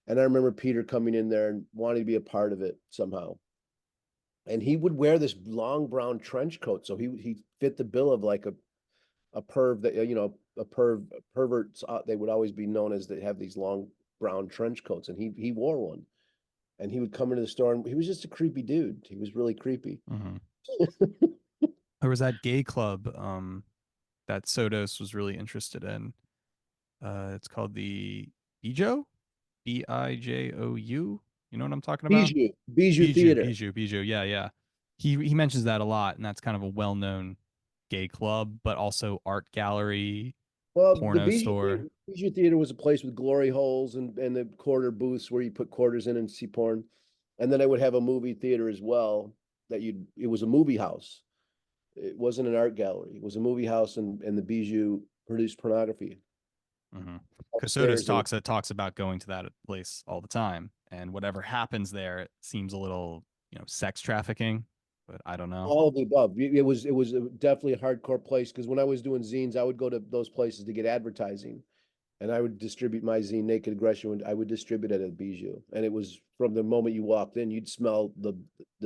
and I remember Peter coming in there and wanting to be a part of it somehow. And he would wear this long brown trench coat, so he fit the bill of like a perv that a perverts. They would always be known as they have these long brown trench coats, and he wore one. And he would come into the store, and he was just a creepy dude. He was really creepy. Mm-hmm. There was that gay club that Sotos was really interested in. It's called the Bijou, Bijou. You know what I'm talking about? Bijou Theater. Bijou. Yeah, yeah. He mentions that a lot, and that's kind of a well-known gay club, but also art gallery, Well, the porno store. Bijou Theater was a place with glory holes and the quarter booths where you put quarters in and see porn. And then I would have a movie theater as well it was a movie house. It wasn't an art gallery. It was a movie house, and the Bijou produced pornography Mm-hmm. Because Sotos upstairs. And talks about going to that place all the time, and whatever happens there, it seems a little, sex trafficking. but I don't know. All of the above. It was definitely a hardcore place because when I was doing zines, I would go to those places to get advertising, and I would distribute my zine, Naked Aggression. I would distribute it at Bijou, and it was from the moment you walked in, you'd smell the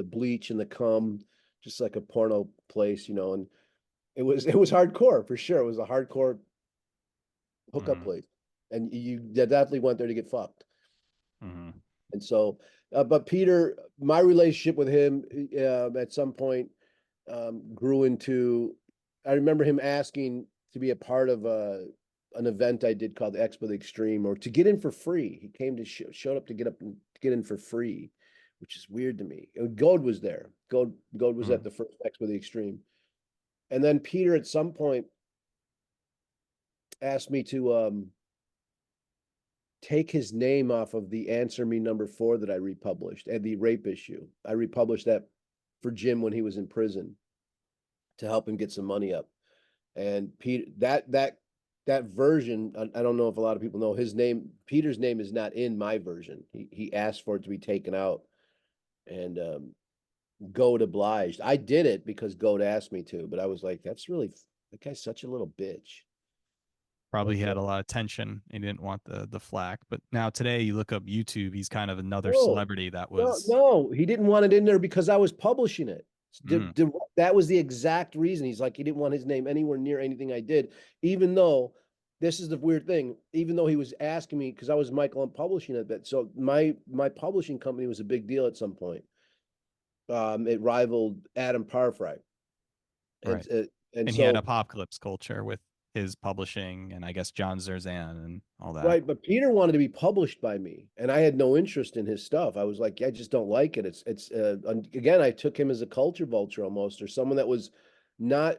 bleach and the cum, just like a porno place, and it was hardcore for sure. It was a hardcore hookup Mm-hmm. place, and you definitely went there to get fucked. Mm-hmm. And so, but Peter, my relationship with him at some point grew into. I remember him asking to be a part of an event I did called the Expo the Extreme, or to get in for free. He came to showed up to get in for free, which is weird to me. Gold was there. Gold was Mm-hmm. at the first Expo the Extreme, and then Peter at some point asked me to take his name off of the Answer Me #4 that I republished and the rape issue. I republished that for Jim when he was in prison to help him get some money up. And Peter, that version, I don't know if a lot of people know his name. Peter's name is not in my version. He asked for it to be taken out, and Goat obliged. I did it because Goat asked me to, but I was like, that guy's such a little bitch. Probably But he had a lot of tension. He didn't want the flack. But now today, you look up YouTube, he's kind of another no, celebrity that no, was. no, he didn't want it in there because I was publishing it. Mm, That was the exact reason. He's like, he didn't want his name anywhere near anything I did, even though this is the weird thing. Even though he was asking me, because I was Michael, I'm publishing it, but so my publishing company was a big deal at some point. It rivaled Adam Parfry, and right. uh, and And he had so apocalypse culture with his publishing and I guess John Zerzan and all that. right, but Peter wanted to be published by me, and I had no interest in his stuff. I was like, I just don't like it. Again, I took him as a culture vulture almost, or someone that was not.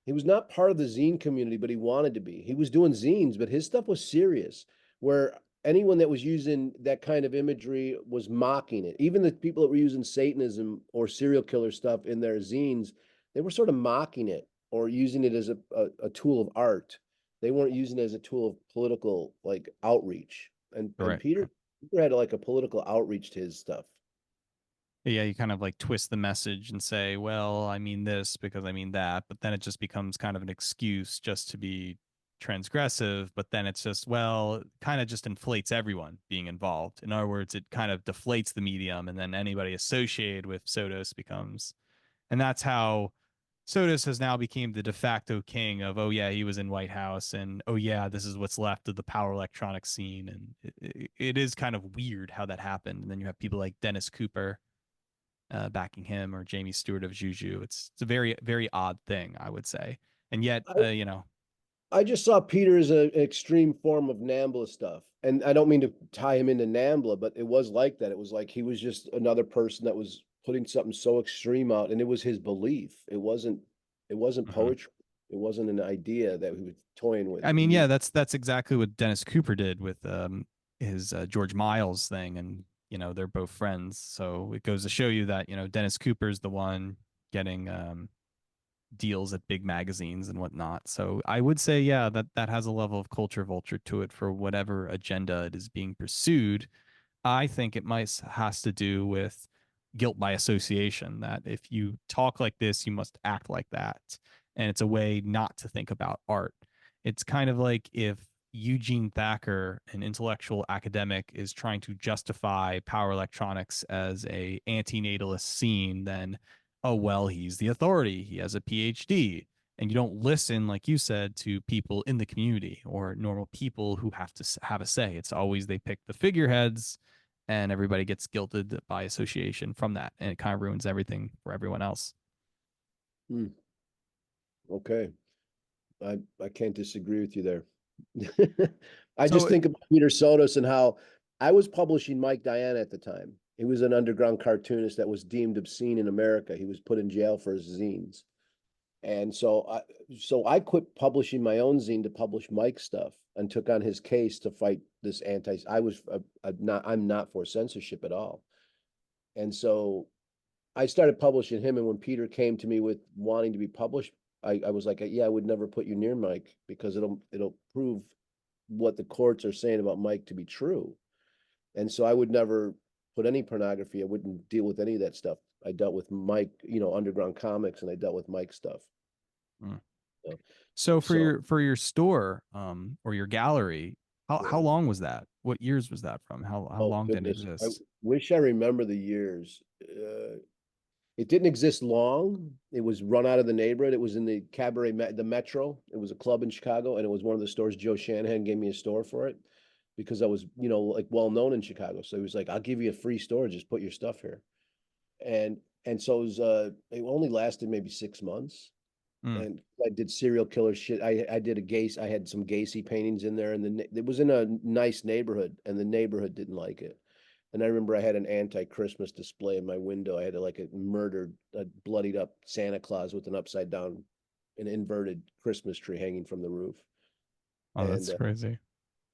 He was not part of the zine community, but he wanted to be. He was doing zines, but his stuff was serious. Where anyone that was using that kind of imagery was mocking it. Even the people that were using Satanism or serial killer stuff in their zines, they were sort of mocking it or using it as a tool of art. They weren't using it as a tool of political like outreach. And Right. Peter had like a political outreach to his stuff. Yeah, you kind of like twist the message and say, well, I mean this because I mean that, but then it just becomes kind of an excuse just to be transgressive. But then it's just, well, it kind of just inflates everyone being involved. In other words, it kind of deflates the medium, and then anybody associated with Sotos becomes, and that's how Sotos has now become the de facto king of, oh yeah, he was in White House, and oh yeah, this is what's left of the power electronics scene, and it is kind of weird how that happened. And then you have people like Dennis Cooper backing him, or Jamie Stewart of Juju. It's a very very odd thing, I would say. And yet, I, you know, I just saw Peter as an extreme form of Nambla stuff. And I don't mean to tie him into Nambla, but it was like that. It was like he was just another person that was putting something so extreme out, and it was his belief. It wasn't mhm. poetry. It wasn't an idea that he was toying with. I He mean, was yeah, that's exactly what Dennis Cooper did with his George Miles thing, and you know they're both friends, so it goes to show you that you know Dennis Cooper's the one getting deals at big magazines and whatnot. So I would say, yeah, that has a level of culture vulture to it for whatever agenda it is being pursued. I think it might has to do with guilt by association, that if you talk like this, you must act like that. And it's a way not to think about art. It's kind of like if Eugene Thacker, an intellectual academic, is trying to justify power electronics as a anti-natalist scene, then oh well, he's the authority. He has a PhD. And you don't listen, like you said, to people in the community or normal people who have to have a say. It's always they pick the figureheads, and everybody gets guilted by association from that, and it kind of ruins everything for everyone else. hmm, okay. I can't disagree with you there. I just So think about Peter Sotos and how I was publishing Mike Diana at the time. He was an underground cartoonist that was deemed obscene in America. He was put in jail for his zines. And so I quit publishing my own zine to publish Mike's stuff and took on his case to fight this anti. I'm not for censorship at all. And so I started publishing him. And when Peter came to me with wanting to be published, I was like, yeah, I would never put you near Mike because it'll prove what the courts are saying about Mike to be true. And so I would never put any pornography. I wouldn't deal with any of that stuff. I dealt with Mike, Underground Comics, and I dealt with Mike stuff. Mm. You know? So So for your store or your gallery, how yeah. long was that? What years was that from? How Oh long did it goodness, I exist? wish I remember the years. It didn't exist long. It was run out of the neighborhood. It was in the Cabaret, the Metro. It was a club in Chicago, and it was one of the stores. Joe Shanahan gave me a store for it because I was, like well known in Chicago. So he was like, "I'll give you a free store. Just put your stuff here." And and so it was. It only lasted maybe 6 months. Mm. And I did serial killer shit. I did I had some Gacy paintings in there, and it was in a nice neighborhood, and the neighborhood didn't like it. And I remember I had an anti-Christmas display in my window. I had a bloodied up Santa Claus with an inverted Christmas tree hanging from the roof. Oh, And that's crazy.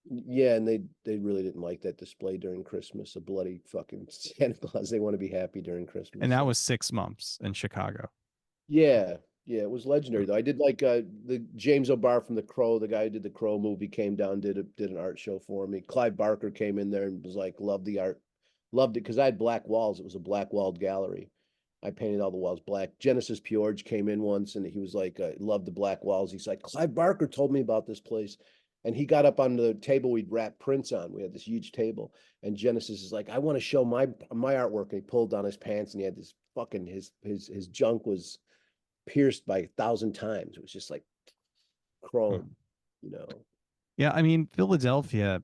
yeah, and they really didn't like that display during Christmas. A bloody fucking Santa Claus. They want to be happy during And Christmas. that So was 6 months in Chicago. yeah, yeah, it was legendary though. I did like the James O'Barr from The Crow, the guy who did the Crow movie, came down, did an art show for me. Clive Barker came in there and was like, loved the art, loved it because I had black walls. It was a black walled gallery. I painted all the walls black. Genesis Pjorge came in once and he was like, loved the black walls. He's like, Clive Barker told me about this place. And he got up on the table we'd wrap prints on. We had this huge table. And Genesis is like, I want to show my artwork. And he pulled down his pants and he had this fucking his junk was pierced by 1,000 times. It was just like Mm. chrome, you know. Yeah, I mean, Philadelphia,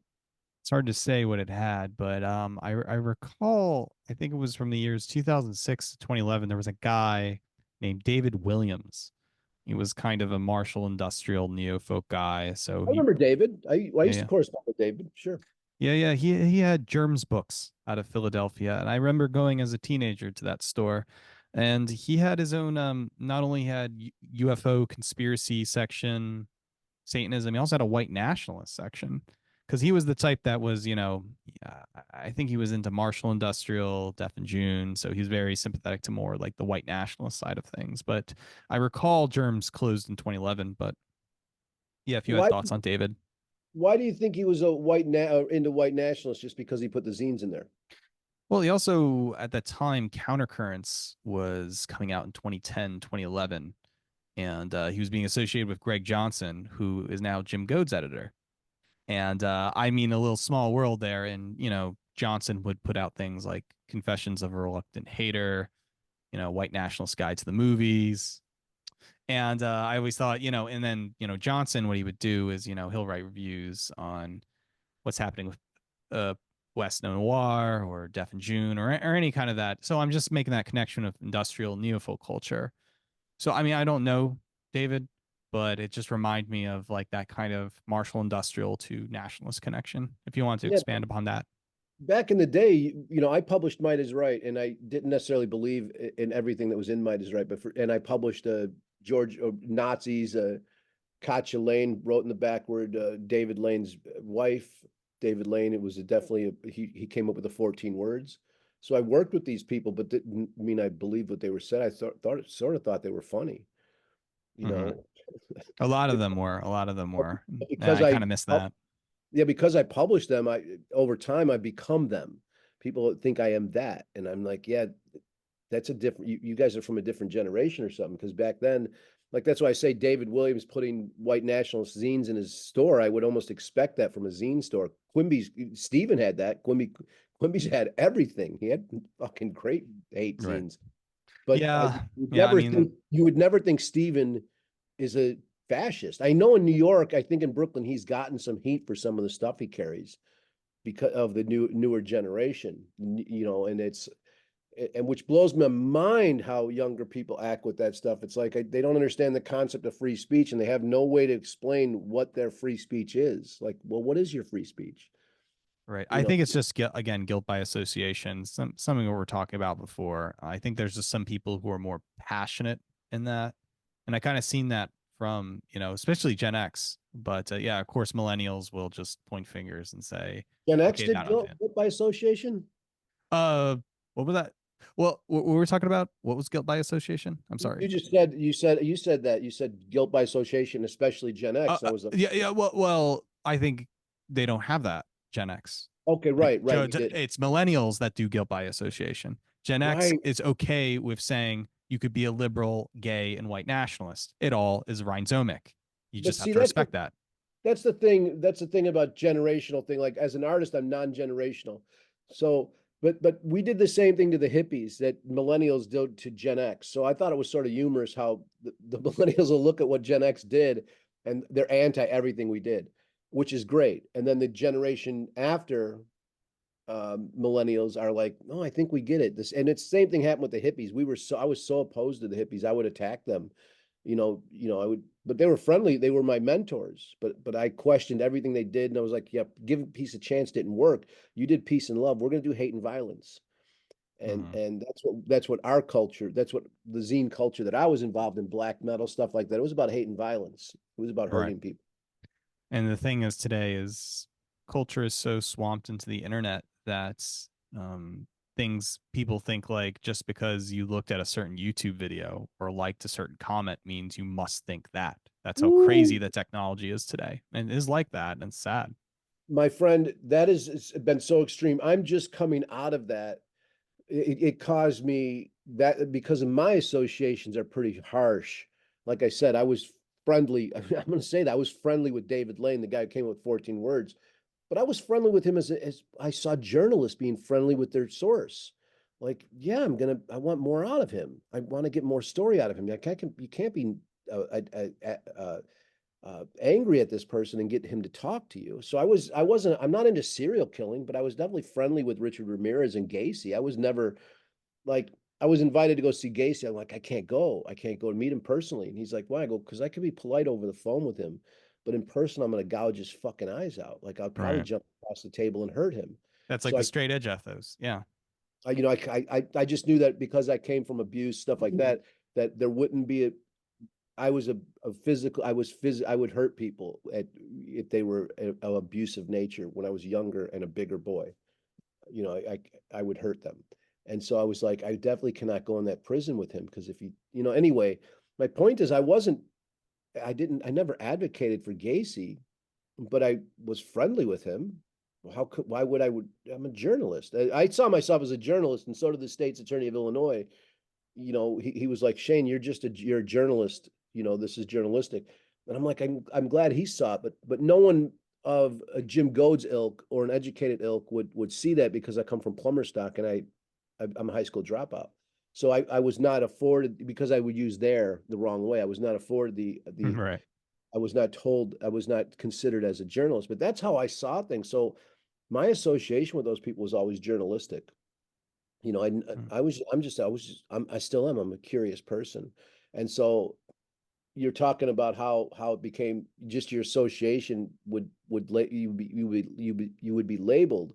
it's hard to say what it had, but I recall, I think it was from the years 2006 to 2011, there was a guy named David Williams. He was kind of a martial industrial neofolk guy. So I he, remember David. I yeah, used to yeah. correspond with David. Sure. Yeah, he had Germs books out of Philadelphia, and I remember going as a teenager to that store, and he had his own not only had UFO conspiracy section, Satanism, he also had a white nationalist section because he was the type that was, I think he was into martial industrial, Deaf and June, so he's very sympathetic to more like the white nationalist side of things. But I recall Germs closed in 2011, but yeah, if you had Why thoughts on David. why do you think he was a into white nationalist just because he put the zines in there? Well, he also, at that time, Countercurrents was coming out in 2010, 2011, and he was being associated with Greg Johnson, who is now Jim Goad's editor. And I mean, a little small world there. And, Johnson would put out things like Confessions of a Reluctant Hater, White Nationalist Guide to the Movies. And I always thought, and then, Johnson, what he would do is, he'll write reviews on what's happening with uh, West Noir or Deaf and June or any kind of that. So I'm just making that connection of industrial neofolk culture. So I mean, I don't know David, but it just reminded me of like that kind of martial industrial to nationalist connection. If you want to Yeah, expand upon that. back in the day, I published Might is Right, and I didn't necessarily believe in everything that was in Might is Right, and I published George Nazis. Katja Lane wrote in the backward. David Lane's wife, David Lane. It was definitely he came up with the 14 words. So I worked with these people, but didn't mean I believed what they were said. I thought they were funny, you Mm-hmm. know. A lot of them were. A lot of them were. Yeah, because I kind of missed that. yeah, because I published them, I over time I become them. People think I am that, and I'm like, yeah, that's a different. You guys are from a different generation or something. Because back then, like that's why I say David Williams putting white nationalist zines in his store. I would almost expect that from a zine store. Stephen had that. Quimby's had everything. He had fucking great hate Right. zines. But Yeah. Yeah. I mean, you would never think Stephen is a fascist. I know in New York, I think in Brooklyn, he's gotten some heat for some of the stuff he carries because of the newer generation, and which blows my mind how younger people act with that stuff. It's like they don't understand the concept of free speech and they have no way to explain what their free speech is. Like, well, what is your free speech? right. You I know, think it's just again guilt by association. Something we were talking about before. I think there's just some people who are more passionate in that, and I kind of seen that from especially Gen X. But yeah, of course, millennials will just point fingers and say, Gen X "Okay, did that guilt unfan." by association. What was that? Well, what we were talking about? What was guilt by association? I'm You sorry. just said you said guilt by association, especially Gen X. I was like, Yeah. Well, I think they don't have that Gen X. okay, Like right. You did. it's millennials that do guilt by association. Gen X Right. is okay with saying you could be a liberal, gay, and white nationalist. It all is rhizomic. You But just have see, to respect that. that's the thing. That's the thing about generational thing. Like as an artist, I'm non-generational. So, but we did the same thing to the hippies that millennials did to Gen X. So I thought it was sort of humorous how the millennials will look at what Gen X did and they're anti everything we did, which is great. And then the generation after millennials are like, no, I think we get it. This and it's the same thing happened with the hippies. I was so opposed to the hippies. I would attack them. I would, but they were friendly. They were my mentors. But I questioned everything they did, and I was like, yep, give peace a chance didn't work. You did peace and love. We're gonna do hate and violence. Mm-hmm. And that's what our culture, that's what the zine culture that I was involved in, black metal, stuff like that. It was about hate and violence. It was about Right. hurting people. And the thing is, today is culture is so swamped into the internet that um, things people think like just because you looked at a certain YouTube video or liked a certain comment means you must think that. That's how crazy Ooh, the technology is today, and it is like that, and it's sad. my friend, that is it's been so extreme. I'm just coming out of that. It caused me that because of my associations are pretty harsh. Like I said, I was friendly. I'm going to say that I was friendly with David Lane, the guy who came up with 14 words, but I was friendly with him as I saw journalists being friendly with their source. Like, yeah, I want more out of him. I want to get more story out of him. You can't be angry at this person and get him to talk to you. So I'm not into serial killing, but I was definitely friendly with Richard Ramirez and Gacy. I was never like, I was invited to go see Gacy. I'm like, I can't go. I can't go to meet him personally. And he's like, why? I go, because I could be polite over the phone with him, but in person, I'm going to gouge his fucking eyes out. Like, I'll probably Right. jump across the table and hurt him. That's like So the straight edge ethos. Yeah. I just knew that because I came from abuse, stuff like that, that there wouldn't be I was a physical, I would hurt people if they were of abusive nature when I was younger and a bigger boy. I would hurt them. And so I was like, I definitely cannot go in that prison with him because anyway, my point is I never advocated for Gacy, but I was friendly with him. Why would I'm a journalist. I saw myself as a journalist, and so did the state's attorney of Illinois. He was like, Shane, you're a journalist. This is journalistic. And I'm like, I'm glad he saw it, but no one of a Jim Goad's ilk or an educated ilk would see that because I come from plumber stock and I'm a high school dropout. So I was not afforded because I would use there the wrong way. I was not afforded the Right. I was not told I was not considered as a journalist, but that's how I saw things. So my association with those people was always journalistic. You know, I Mm. I was I'm just I was just I still am. I'm a curious person, and so you're talking about how it became just your association would let you would be labeled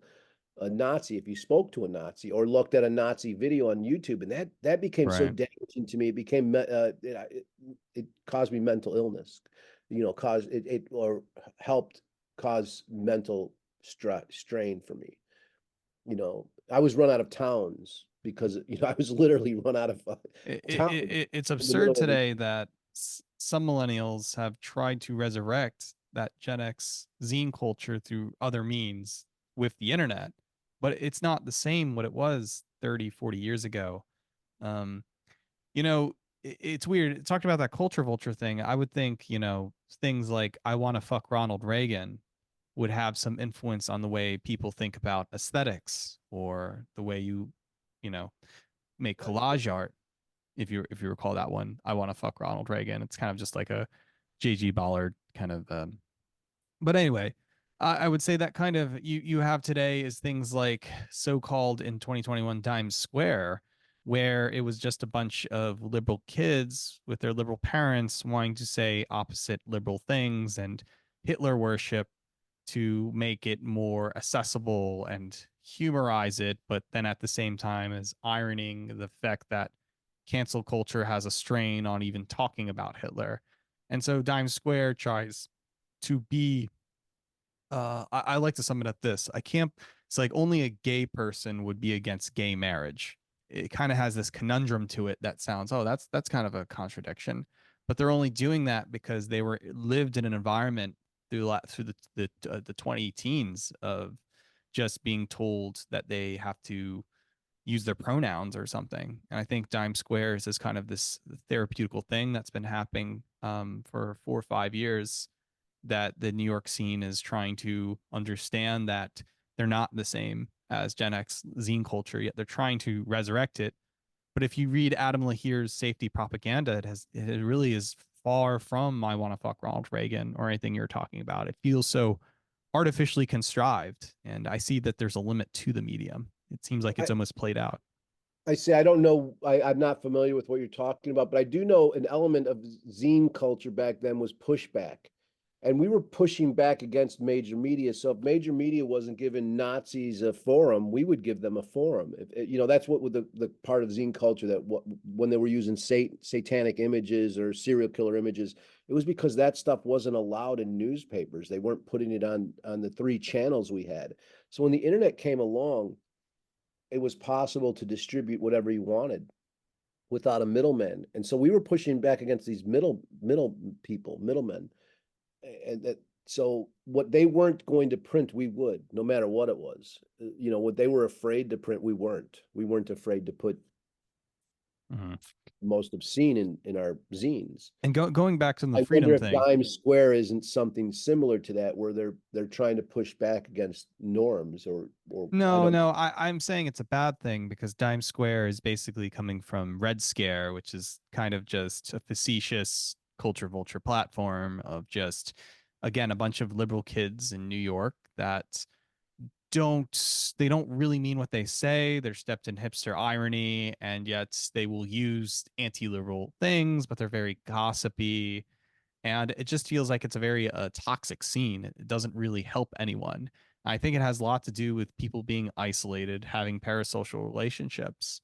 a Nazi if you spoke to a Nazi or looked at a Nazi video on YouTube, and that became so Right. damaging to me. It became it caused me mental illness. Caused it or helped cause mental strain for me. I was run out of towns because I was literally run out of town It's in the absurd middle of today that some millennials have tried to resurrect that Gen X zine culture through other means with the internet, but it's not the same what it was 30, 40 years ago. Um, you know, it's weird. Talked about that culture vulture thing. I would think, things like I want to fuck Ronald Reagan would have some influence on the way people think about aesthetics or the way you know, make collage art. If you recall that one, I want to fuck Ronald Reagan. It's kind of just like a JG Ballard kind of. But anyway, I would say that kind of you have today is things like so-called in 2021 Times Square, where it was just a bunch of liberal kids with their liberal parents wanting to say opposite liberal things and Hitler worship to make it more accessible and humorize it, but then at the same time is ironing the fact that cancel culture has a strain on even talking about Hitler. And so Times Square tries to be I like to sum it up this. I can't it's like only a gay person would be against gay marriage. It kind of has this conundrum to it that sounds, oh, that's kind of a contradiction. But they're only doing that because they were lived in an environment through the 20 teens of just being told that they have to use their pronouns or something. And I think Dime Squares is kind of this therapeutical thing that's been happening for 4 or 5 years, that the New York scene is trying to understand that they're not the same as Gen X zine culture, yet they're trying to resurrect it. But if you read Adam Lahir's Safety Propaganda, it really is far from I Want to Fuck Ronald Reagan or anything you're talking about. It feels so artificially contrived, and I see that there's a limit to the medium. It seems like I, it's almost played out. I say I don't know. I'm not familiar with what you're talking about, but I do know an element of zine culture back then was pushback. And we were pushing back against major media. So if major media wasn't giving Nazis a forum, we would give them a forum. That's what with the part of zine culture that when they were using satanic images or serial killer images, it was because that stuff wasn't allowed in newspapers. They weren't putting it on the 3 channels we had. So when the internet came along, it was possible to distribute whatever you wanted without a middleman. And so we were pushing back against these middlemen. And that so what they weren't going to print, we would, no matter what it was. What they were afraid to print, we weren't. We weren't afraid to put Mm-hmm. most obscene in our zines. And going back to the I wonder freedom if thing. Dime Square isn't something similar to that, where they're trying to push back against norms, or I No, don't. no, I'm saying it's a bad thing because Dime Square is basically coming from Red Scare, which is kind of just a facetious culture vulture platform of just, again, a bunch of liberal kids in New York that don't really mean what they say. They're stepped in hipster irony, and yet they will use anti-liberal things, but they're very gossipy, and it just feels like it's a very toxic scene. It doesn't really help anyone. I think it has a lot to do with people being isolated, having parasocial relationships.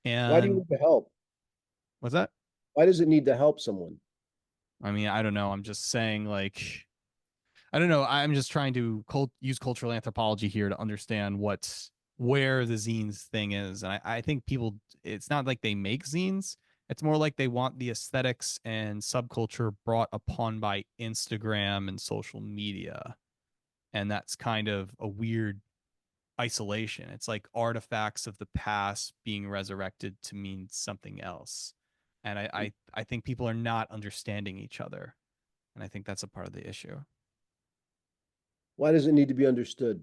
Why do you And need to help? what's that? Why does it need to help someone? I mean, I don't know. I'm just saying, like, I don't know. I'm just trying to use cultural anthropology here to understand where the zines thing is. And I think people, it's not like they make zines. It's more like they want the aesthetics and subculture brought upon by Instagram and social media. And that's kind of a weird isolation. It's like artifacts of the past being resurrected to mean something else. And I think people are not understanding each other. And I think that's a part of the issue. Why does it need to be understood?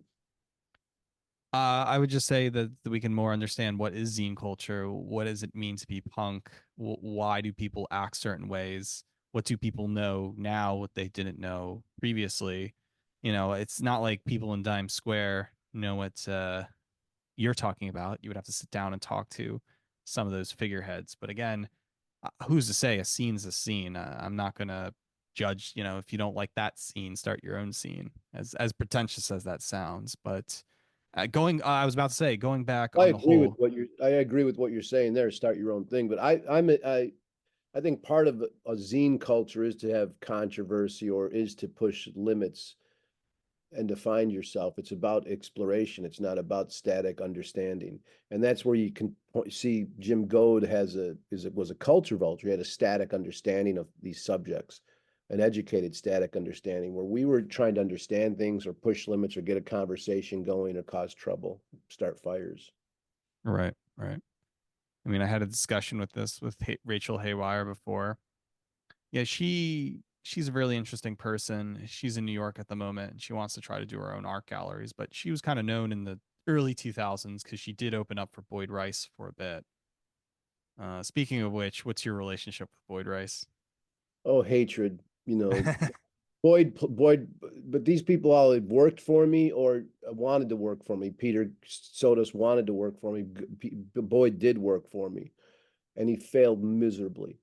I would just say that we can more understand what is zine culture. What does it mean to be punk? Why do people act certain ways? What do people know now? What they didn't know previously? It's not like people in Dime Square know what you're talking about. You would have to sit down and talk to some of those figureheads. But again, who's to say a scene's a scene? I'm not gonna judge. If you don't like that scene, start your own scene. As pretentious as that sounds, but I was about to say, going back I on the agree with whole. what you're saying there. Start your own thing, but I think part of a zine culture is to have controversy, or is to push limits and define yourself. It's about exploration. It's not about static understanding. And that's where you can see Jim Goad was a culture vulture. He had a static understanding of these subjects, an educated static understanding, where we were trying to understand things or push limits or get a conversation going or cause trouble, start fires. Right, right. I mean, I had a discussion with this with Rachel Haywire before. Yeah, she's a really interesting person. She's in New York at the moment, and she wants to try to do her own art galleries. But she was kind of known in the early 2000s because she did open up for Boyd Rice for a bit. Speaking of which, what's your relationship with Boyd Rice? Oh, hatred, Boyd, but these people all had worked for me or wanted to work for me. Peter Sotos wanted to work for me. Boyd did work for me, and he failed miserably.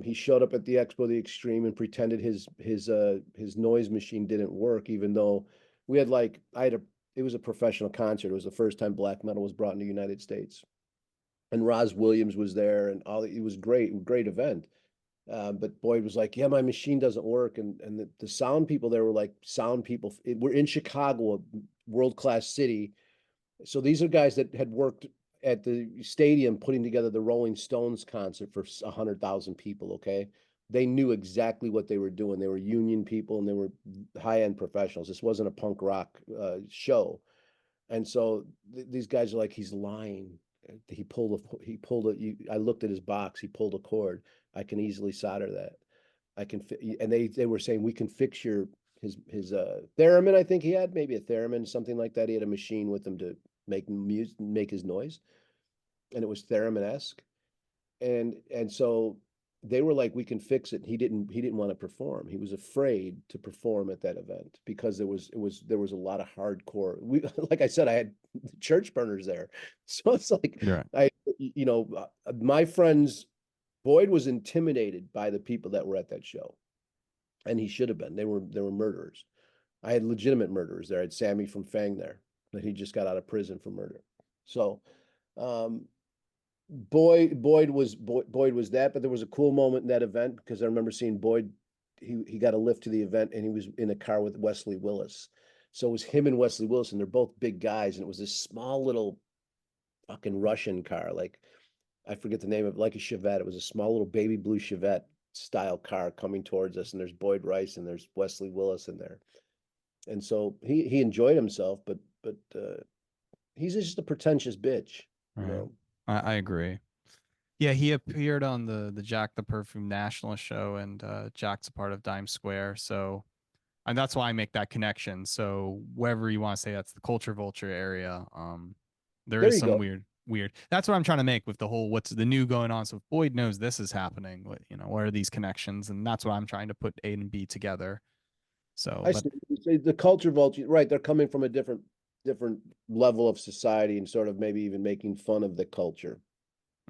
He showed up at the Expo the Extreme and pretended his noise machine didn't work, even though we had like I had a it was a professional concert. It was the first time black metal was brought in the United States, and Roz Williams was there, and all it was great event. But Boyd was like, "Yeah, my machine doesn't work," and the sound people there were like sound people. We're in Chicago, a world class city, so these are guys that had worked at the stadium putting together the Rolling Stones concert for 100,000 people. Okay, they knew exactly what they were doing. They were union people and they were high end professionals. This wasn't a punk rock show, and so these guys are like, "He's lying." I looked at his box. He pulled a cord. I can easily solder that. I can and they were saying we can fix his theremin. I think he had maybe a theremin, something like that. He had a machine with him to make his noise, and it was theremin-esque. And so they were like, we can fix it. He didn't want to perform. He was afraid to perform at that event because there was a lot of hardcore. We like I said, I had church burners there. So it's like You're right. my friends, Boyd was intimidated by the people that were at that show. And he should have been. They were murderers. I had legitimate murderers there. I had Sammy from Fang there, that he just got out of prison for murder. So um Boyd was that, but there was a cool moment in that event because I remember seeing Boyd. He got a lift to the event and he was in a car with Wesley Willis. So it was him and Wesley Willis, and they're both big guys, and it was this small little fucking Russian car, like I forget the name of it, like a Chevette. It was a small little baby blue Chevette style car coming towards us, and there's Boyd Rice and there's Wesley Willis in there. And so he enjoyed himself, but he's just a pretentious bitch, you Right. know. I agree. Yeah, he appeared on the Jack the Perfume Nationalist show, and Jack's a part of Dime Square, so and that's why I make that connection. So wherever you want to say that's the culture vulture area, there There is you some go. weird. That's what I'm trying to make with the whole what's the new going on. So if Boyd knows this is happening, what are these connections? And that's why I'm trying to put A and B together. So, I but see the culture vulture, right? They're coming from a different level of society and sort of maybe even making fun of the culture.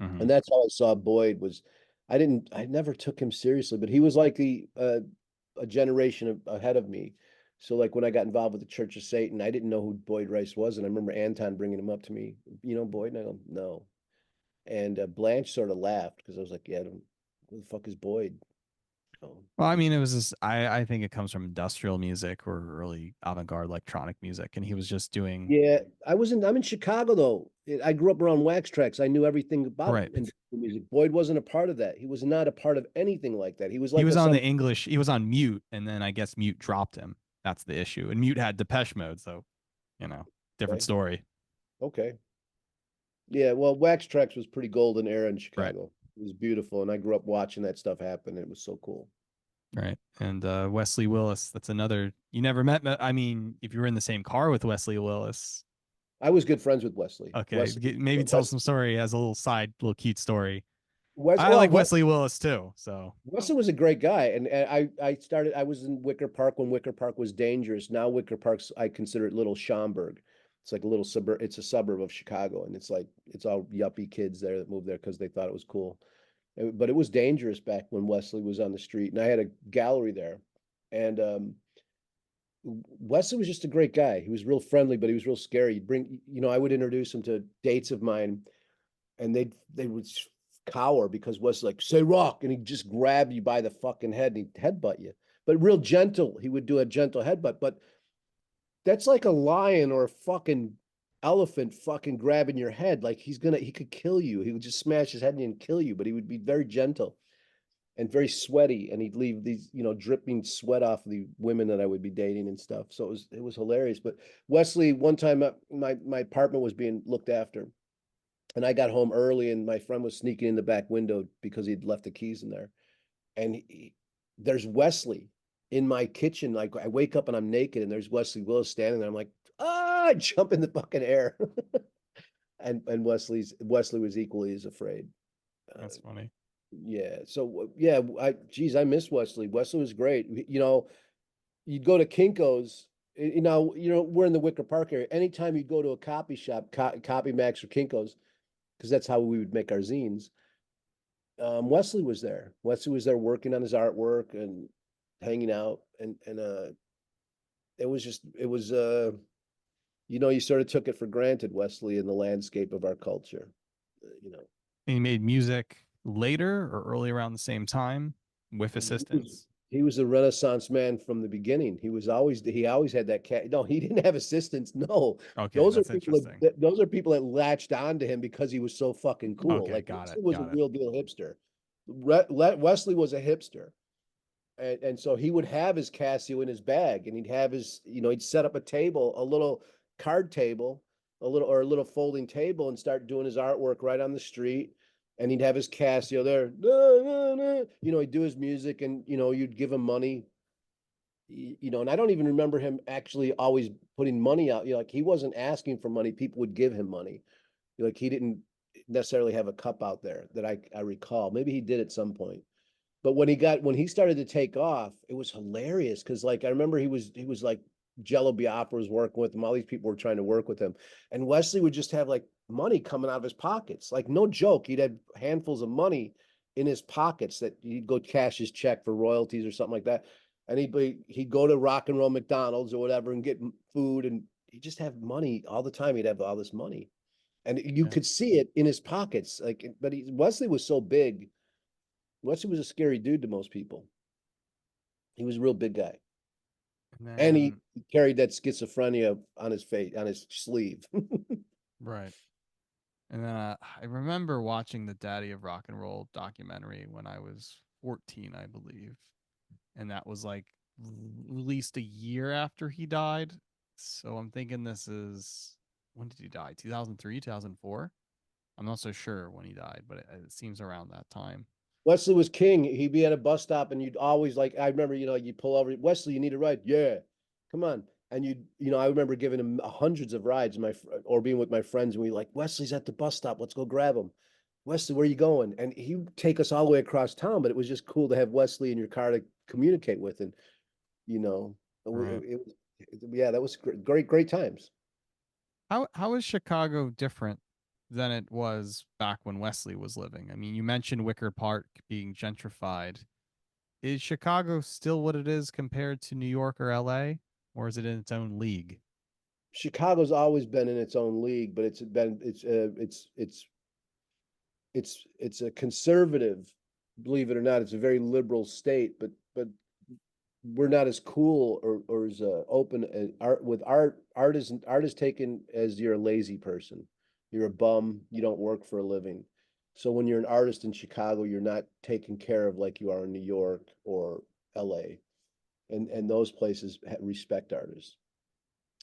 mhm. And that's how I saw Boyd was. I never took him seriously, but he was like a generation ahead of me. So like when I got involved with the Church of Satan, I didn't know who Boyd Rice was, and I remember Anton bringing him up to me. You know Boyd? And I go, no. And Blanche sort of laughed because I was like, yeah, who the fuck is Boyd? Oh, Well, I mean, it was just I think it comes from industrial music or early avant-garde electronic music, and he was just doing yeah, I'm in Chicago though. I grew up around wax tracks. I knew everything about right. industrial music. Boyd wasn't a part of that. He was not a part of anything like that. He was He like was a on some the English. He was on mute, and then I guess mute dropped him. That's the issue. And mute had Depeche Mode, so different okay. story. Okay. Yeah, well, wax tracks was pretty golden era in Right. Chicago. It was beautiful, and I grew up watching that stuff happen. It was so cool. Right. And Wesley Willis, that's another you never met. I mean, if you were in the same car with Wesley Willis, I was good friends with Wesley. okay, maybe tell some story as a little side, little cute story. I Well, like Wesley Willis too. So Wesley was a great guy, and I was in Wicker Park when Wicker Park was dangerous. Now Wicker Park's I consider it Little Schaumburg. It's like a little suburb. It's a suburb of Chicago, and it's all yuppie kids there that moved there because they thought it was cool. But it was dangerous back when Wesley was on the street, and I had a gallery there, and Wesley was just a great guy. He was real friendly, but he was real scary. I would introduce him to dates of mine, and they would cower because Wes like say rock, and he'd just grab you by the fucking head and he'd headbutt you, but real gentle. He would do a gentle headbutt, but that's like a lion or a fucking elephant fucking grabbing your head. Like he could kill you. He would just smash his head in and kill you, but he would be very gentle and very sweaty, and he'd leave these dripping sweat off of the women that I would be dating and stuff. So it was hilarious. But Wesley, one time my apartment was being looked after, and I got home early, and my friend was sneaking in the back window because he'd left the keys in there. And there's Wesley in my kitchen. Like I wake up and I'm naked, and there's Wesley Willis standing there. I'm like, I jump in the fucking air. And Wesley was equally as afraid. Uh, that's funny. yeah. So yeah, I miss Wesley. Wesley was great. You'd go to Kinko's. We're in the Wicker Park area. Anytime you go to a copy shop, Copy Max or Kinko's, because that's how we would make our zines. Wesley was there. Wesley was there working on his artwork and hanging out, and you sort of took it for granted, Wesley, in the landscape of our culture. You know, And he made music later or early around the same time with he was assistance. he was a Renaissance man from the beginning. He always had that cat. No, he didn't have assistants. No, Okay, those are that's people interesting. those are people that latched onto him because he was so fucking cool. Okay, Like got it. Wesley was a Got it. real deal hipster. Wesley was a hipster. And so he would have his Casio in his bag, and he'd have he'd set up a little card table, a little folding table and start doing his artwork right on the street. And he'd have his Casio there, he'd do his music, and you'd give him money, and I don't even remember him actually always putting money out. Like he wasn't asking for money; people would give him money. Like he didn't necessarily have a cup out there that I recall. Maybe he did at some point. But when he started to take off, it was hilarious because like I remember he was like Jello Biafra was working with him. All these people were trying to work with him, and Wesley would just have like money coming out of his pockets, like no joke. He'd have handfuls of money in his pockets that he'd go cash his check for royalties or something like that, and he'd go to Rock and Roll McDonald's or whatever and get food, and he'd just have money all the time. He'd have all this money, and you Yeah. could see it in his pockets. Like, but Wesley was so big. Wesley was a scary dude to most people. He was a real big guy. And And he then, carried that schizophrenia on his face, on his sleeve. right. And then I remember watching the Daddy of Rock and Roll documentary when I was 14, I believe. And that was like released a year after he died. So I'm thinking this is, when did he die? 2003, 2004? I'm not so sure when he died, but it seems around that time. Wesley was king. He'd be at a bus stop and you'd always like, I remember, you pull over, Wesley, you need a ride. Yeah, come on. And I remember giving him hundreds of rides, or being with my friends, and we like, Wesley's at the bus stop. Let's go grab him. Wesley, where are you going? And he'd take us all the way across town, but it was just cool to have Wesley in your car to communicate with. And, you know, Right. yeah, that was great, great times. How is Chicago different than it was back when Wesley was living? I mean, you mentioned Wicker Park being gentrified. Is Chicago still what it is compared to New York or LA, or is it in its own league? Chicago's always been in its own league, but it's a conservative, believe it or not. It's a very liberal state, but we're not as cool or as open art with art. Art is taken as you're a lazy person, you're a bum, you don't work for a living. So when you're an artist in Chicago, you're not taken care of like you are in New York or LA, and those places respect artists.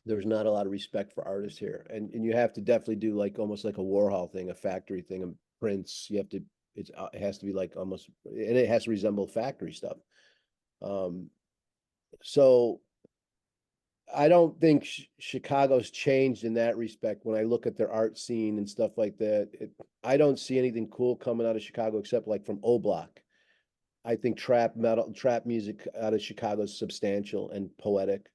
There's not a lot of respect for artists here, and you have to definitely do like almost like a Warhol thing, a factory thing, a prints. You have to it has to be like almost, and it has to resemble factory stuff. Um, so I don't think Chicago's changed in that respect. When I look at their art scene and stuff like that, I don't see anything cool coming out of Chicago except like from O Block. I think trap music out of Chicago is substantial and poetic,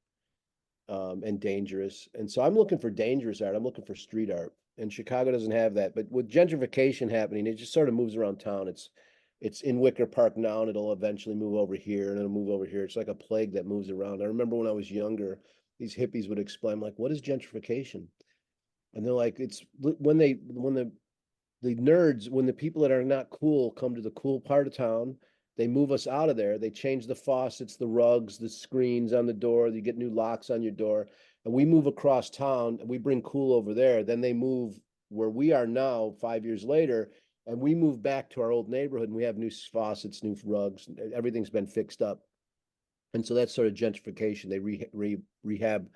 and dangerous. And so I'm looking for dangerous art. I'm looking for street art. And Chicago doesn't have that. But with gentrification happening, it just sort of moves around town. It's in Wicker Park now, and it'll eventually move over here, and it'll move over here. It's like a plague that moves around. I remember when I was younger, these hippies would explain, like, what is gentrification? And they're like, it's when the nerds, when the people that are not cool come to the cool part of town, they move us out of there. They change the faucets, the rugs, the screens on the door. You get new locks on your door. And we move across town and we bring cool over there. Then they move where we are now 5 years later. And we move back to our old neighborhood and we have new faucets, new rugs. Everything's been fixed up. And so that's sort of gentrification. They rehab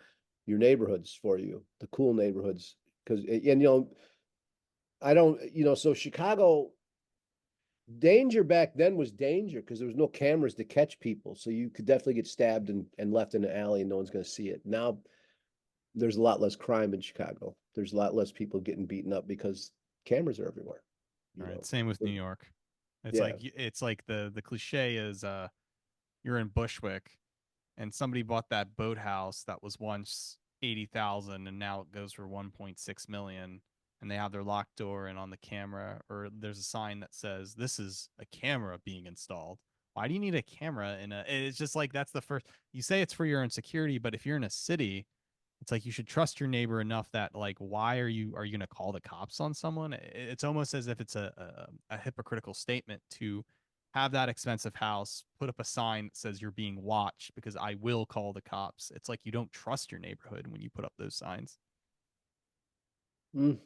your neighborhoods for you, the cool neighborhoods. Because, and I don't, so Chicago, danger back then was danger because there was no cameras to catch people. So you could definitely get stabbed and left in an alley and no one's going to see it. Now there's a lot less crime in Chicago. There's a lot less people getting beaten up because cameras are everywhere, All you right. know. Same with New York. Yeah. It's like the cliche is you're in Bushwick and somebody bought that boathouse that was once 80,000 and now it goes for 1.6 million, and they have their locked door, and on the camera or there's a sign that says this is a camera being installed. Why do you need a camera in a, it's just like that's the first, you say it's for your own security, but if you're in a city, it's like you should trust your neighbor enough that like why are you going to call the cops on someone? It's almost as if it's a hypocritical statement to have that expensive house, put up a sign that says you're being watched because I will call the cops. It's like you don't trust your neighborhood when you put up those signs. Mm,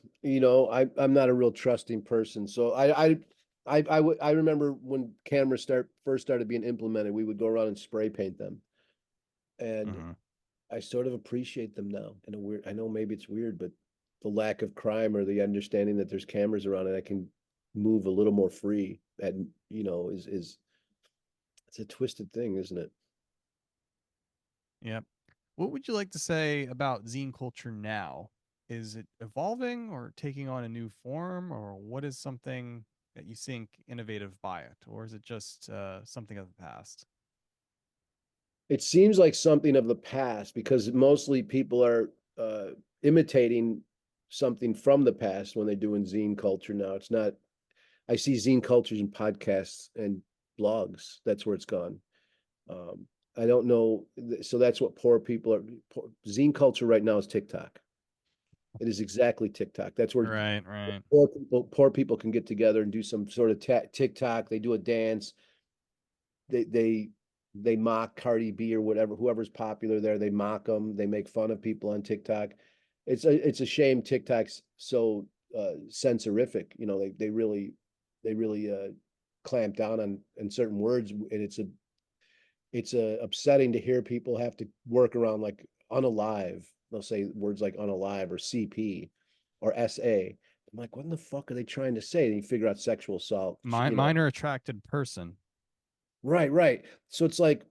I'm not a real trusting person. So I remember when cameras first started being implemented, we would go around and spray paint them. And Mm-hmm. I sort of appreciate them now in a weird, I know maybe it's weird, but lack of crime or the understanding that there's cameras around and I can move a little more free. And is it's a twisted thing, isn't it? Yep. What would you like to say about zine culture now? Is it evolving or taking on a new form, or what is something that you think innovative by it, or is it just something of the past? It seems like something of the past because mostly people are imitating something from the past when they're doing zine culture now. It's not, I see zine cultures in podcasts and blogs. That's where it's gone. Um, I don't know. So that's what poor people are. Zine culture right now is TikTok. It is exactly TikTok. That's where Right, right. poor people can get together and do some sort of TikTok. They do a dance. They mock Cardi B or whatever, whoever's popular there. They mock them. They make fun of people on TikTok. It's a shame TikTok's so censorific. They really clamp down on certain words, and it's upsetting to hear people have to work around like unalive. They'll say words like unalive or CP or SA. I'm like, what in the fuck are they trying to say? And you figure out sexual assault. Minor attracted person. Right, right. So it's like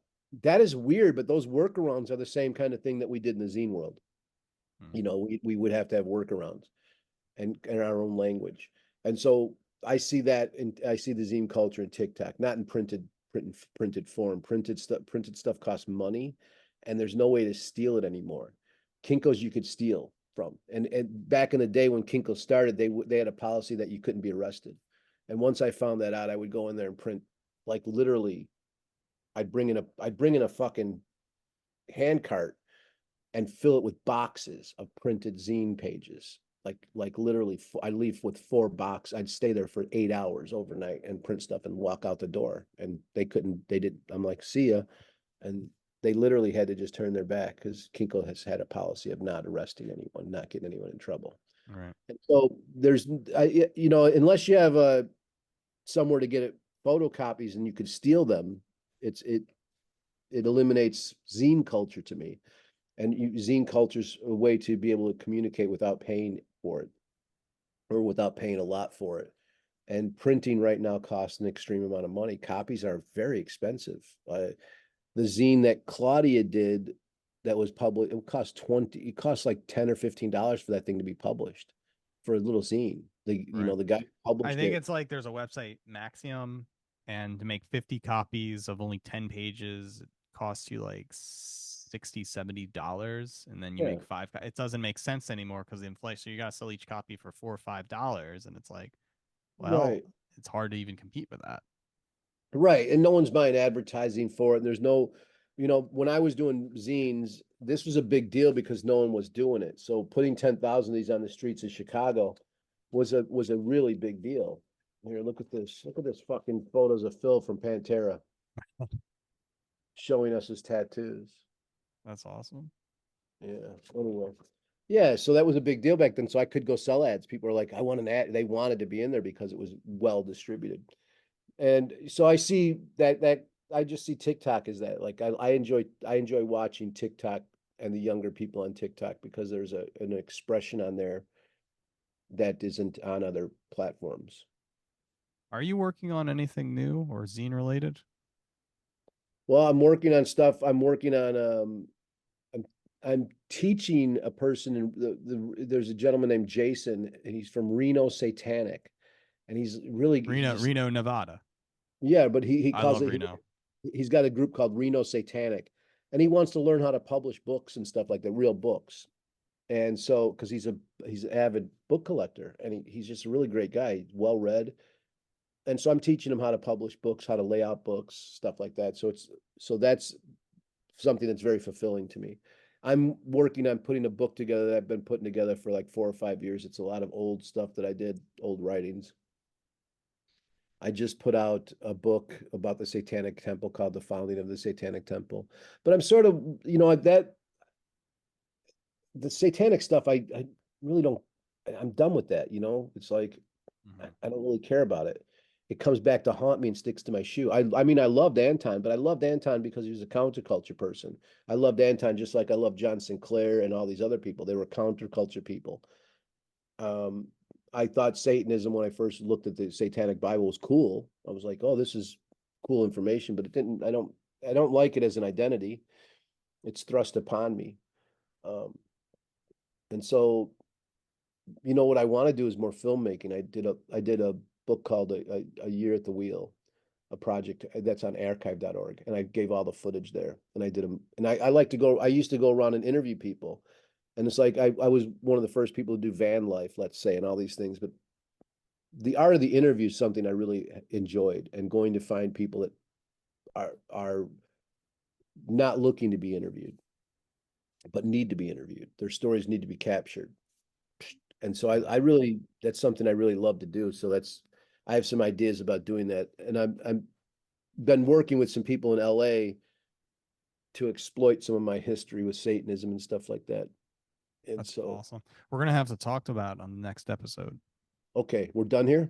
that is weird, but those workarounds are the same kind of thing that we did in the zine world. Hmm. We would have to have workarounds and in our own language. And so I see the zine culture in TikTok, not in printed form. Printed stuff costs money, and there's no way to steal it anymore. Kinkos you could steal from, and back in the day when Kinko started, they had a policy that you couldn't be arrested. And once I found that out, I would go in there and print like literally. I'd bring in a fucking hand cart and fill it with boxes of printed zine pages. Like literally, I'd leave with 4 boxes. I'd stay there for 8 hours overnight and print stuff and walk out the door. And they couldn't. They did. I'm like, see ya. And they literally had to just turn their back because Kinko has had a policy of not arresting anyone, not getting anyone in trouble. Right. And so unless you have somewhere to get it photocopies and you could steal them, it eliminates zine culture to me. And zine culture's a way to be able to communicate without paying for it or without paying a lot for it. And printing right now costs an extreme amount of money. Copies are very expensive. The zine that Claudia did that was published, it cost like $10 or $15 for that thing to be published for a little zine. Right. The guy who I published think it. it's like there's a website, Maxium, and to make 50 copies of only 10 pages, it costs you like 60, $70, and then you Yeah, make five. It doesn't make sense anymore because the inflation. So you got to sell each copy for $4 or $5, and it's like, well, right. it's hard to even compete with that. Right. And no one's buying advertising for it. And there's no, when I was doing zines, this was a big deal because no one was doing it. So putting 10,000 of these on the streets of Chicago was a really big deal. Here, look at this. Look at this fucking photos of Phil from Pantera showing us his tattoos. That's awesome. Yeah. Anyway. Yeah, so that was a big deal back then. So I could go sell ads. People are like, I want an ad. They wanted to be in there because it was well distributed. And so I see that I just see TikTok as that. Like I enjoy watching TikTok and the younger people on TikTok because there's an expression on there that isn't on other platforms. Are you working on anything new or zine related? Well, I'm working on stuff. I'm I'm teaching a person in there's a gentleman named Jason, and he's from Reno Satanic, and he's Reno, just Reno, Nevada. yeah, but he I calls love it Reno. he's got a group called Reno Satanic, and he wants to learn how to publish books and stuff like that, real books. And so, because he's an avid book collector, and he's just a really great guy, well read. And so I'm teaching him how to publish books, how to lay out books, stuff like that. So that's something that's very fulfilling to me. I'm working on putting a book together that I've been putting together for like 4 or 5 years. It's a lot of old stuff that I did, old writings. I just put out a book about the Satanic Temple called The Founding of the Satanic Temple. But I'm sort of, that the satanic stuff, I really don't, I'm done with that. It's like, Hmm. I don't really care about it. It comes back to haunt me and sticks to my shoe. I mean, I loved Anton, but I loved Anton because he was a counterculture person. I loved Anton just like I love John Sinclair and all these other people. They were counterculture people. Um, I thought Satanism, when I first looked at the Satanic Bible, was cool. I was like, oh, this is cool information, but it didn't, I don't like it as an identity. It's thrust upon me. Um, and so, what I want to do is more filmmaking. I did a book called a Year at the Wheel, a project that's on archive.org. And I gave all the footage there, and I did them. And I like to go, I used to go around and interview people. And it's like, I was one of the first people to do van life, let's say, and all these things. But the art of the interview is something I really enjoyed, and going to find people that are not looking to be interviewed, but need to be interviewed. Their stories need to be captured. And so I really, that's something I really love to do. So I have some ideas about doing that. And I'm been working with some people in LA to exploit some of my history with Satanism and stuff like that. And That's so, awesome. We're gonna have to talk about it on the next episode. okay, we're done here.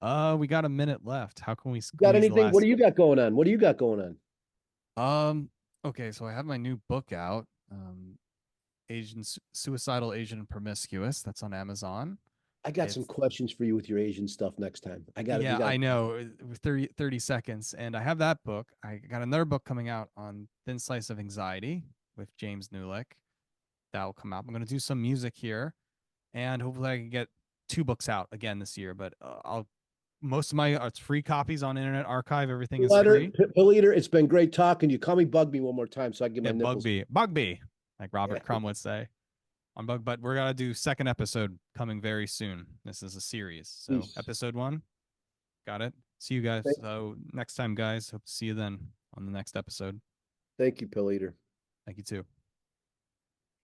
We got a minute left. How can we Got squeeze the anything? What last? do you got going on? What do you got going on? Okay, so I have my new book out. Suicidal Asian and Promiscuous. That's on Amazon. I got some It's questions for you with your Asian stuff next time. We Yeah, got I know. 30 seconds. And I have that book. I got another book coming out on Thin Slice of Anxiety with James Newlick. That'll come out. I'm going to do some music here, and hopefully I can get 2 books out again this year. But I'll most of my it's free copies on Internet Archive. Everything is letter, free. Pilleater. It's been great talking to you. Call me Bugbee one more time so I can get my Yeah, nipples. Bugbee, like Yeah. Robert Crumb would say on Bug. But we're gonna do second episode coming very soon. This is a series, so Peace. episode 1. Got it. See you guys. So next time, guys. Hope to see you then on the next episode. Thank you, Pilleater. Thank you too.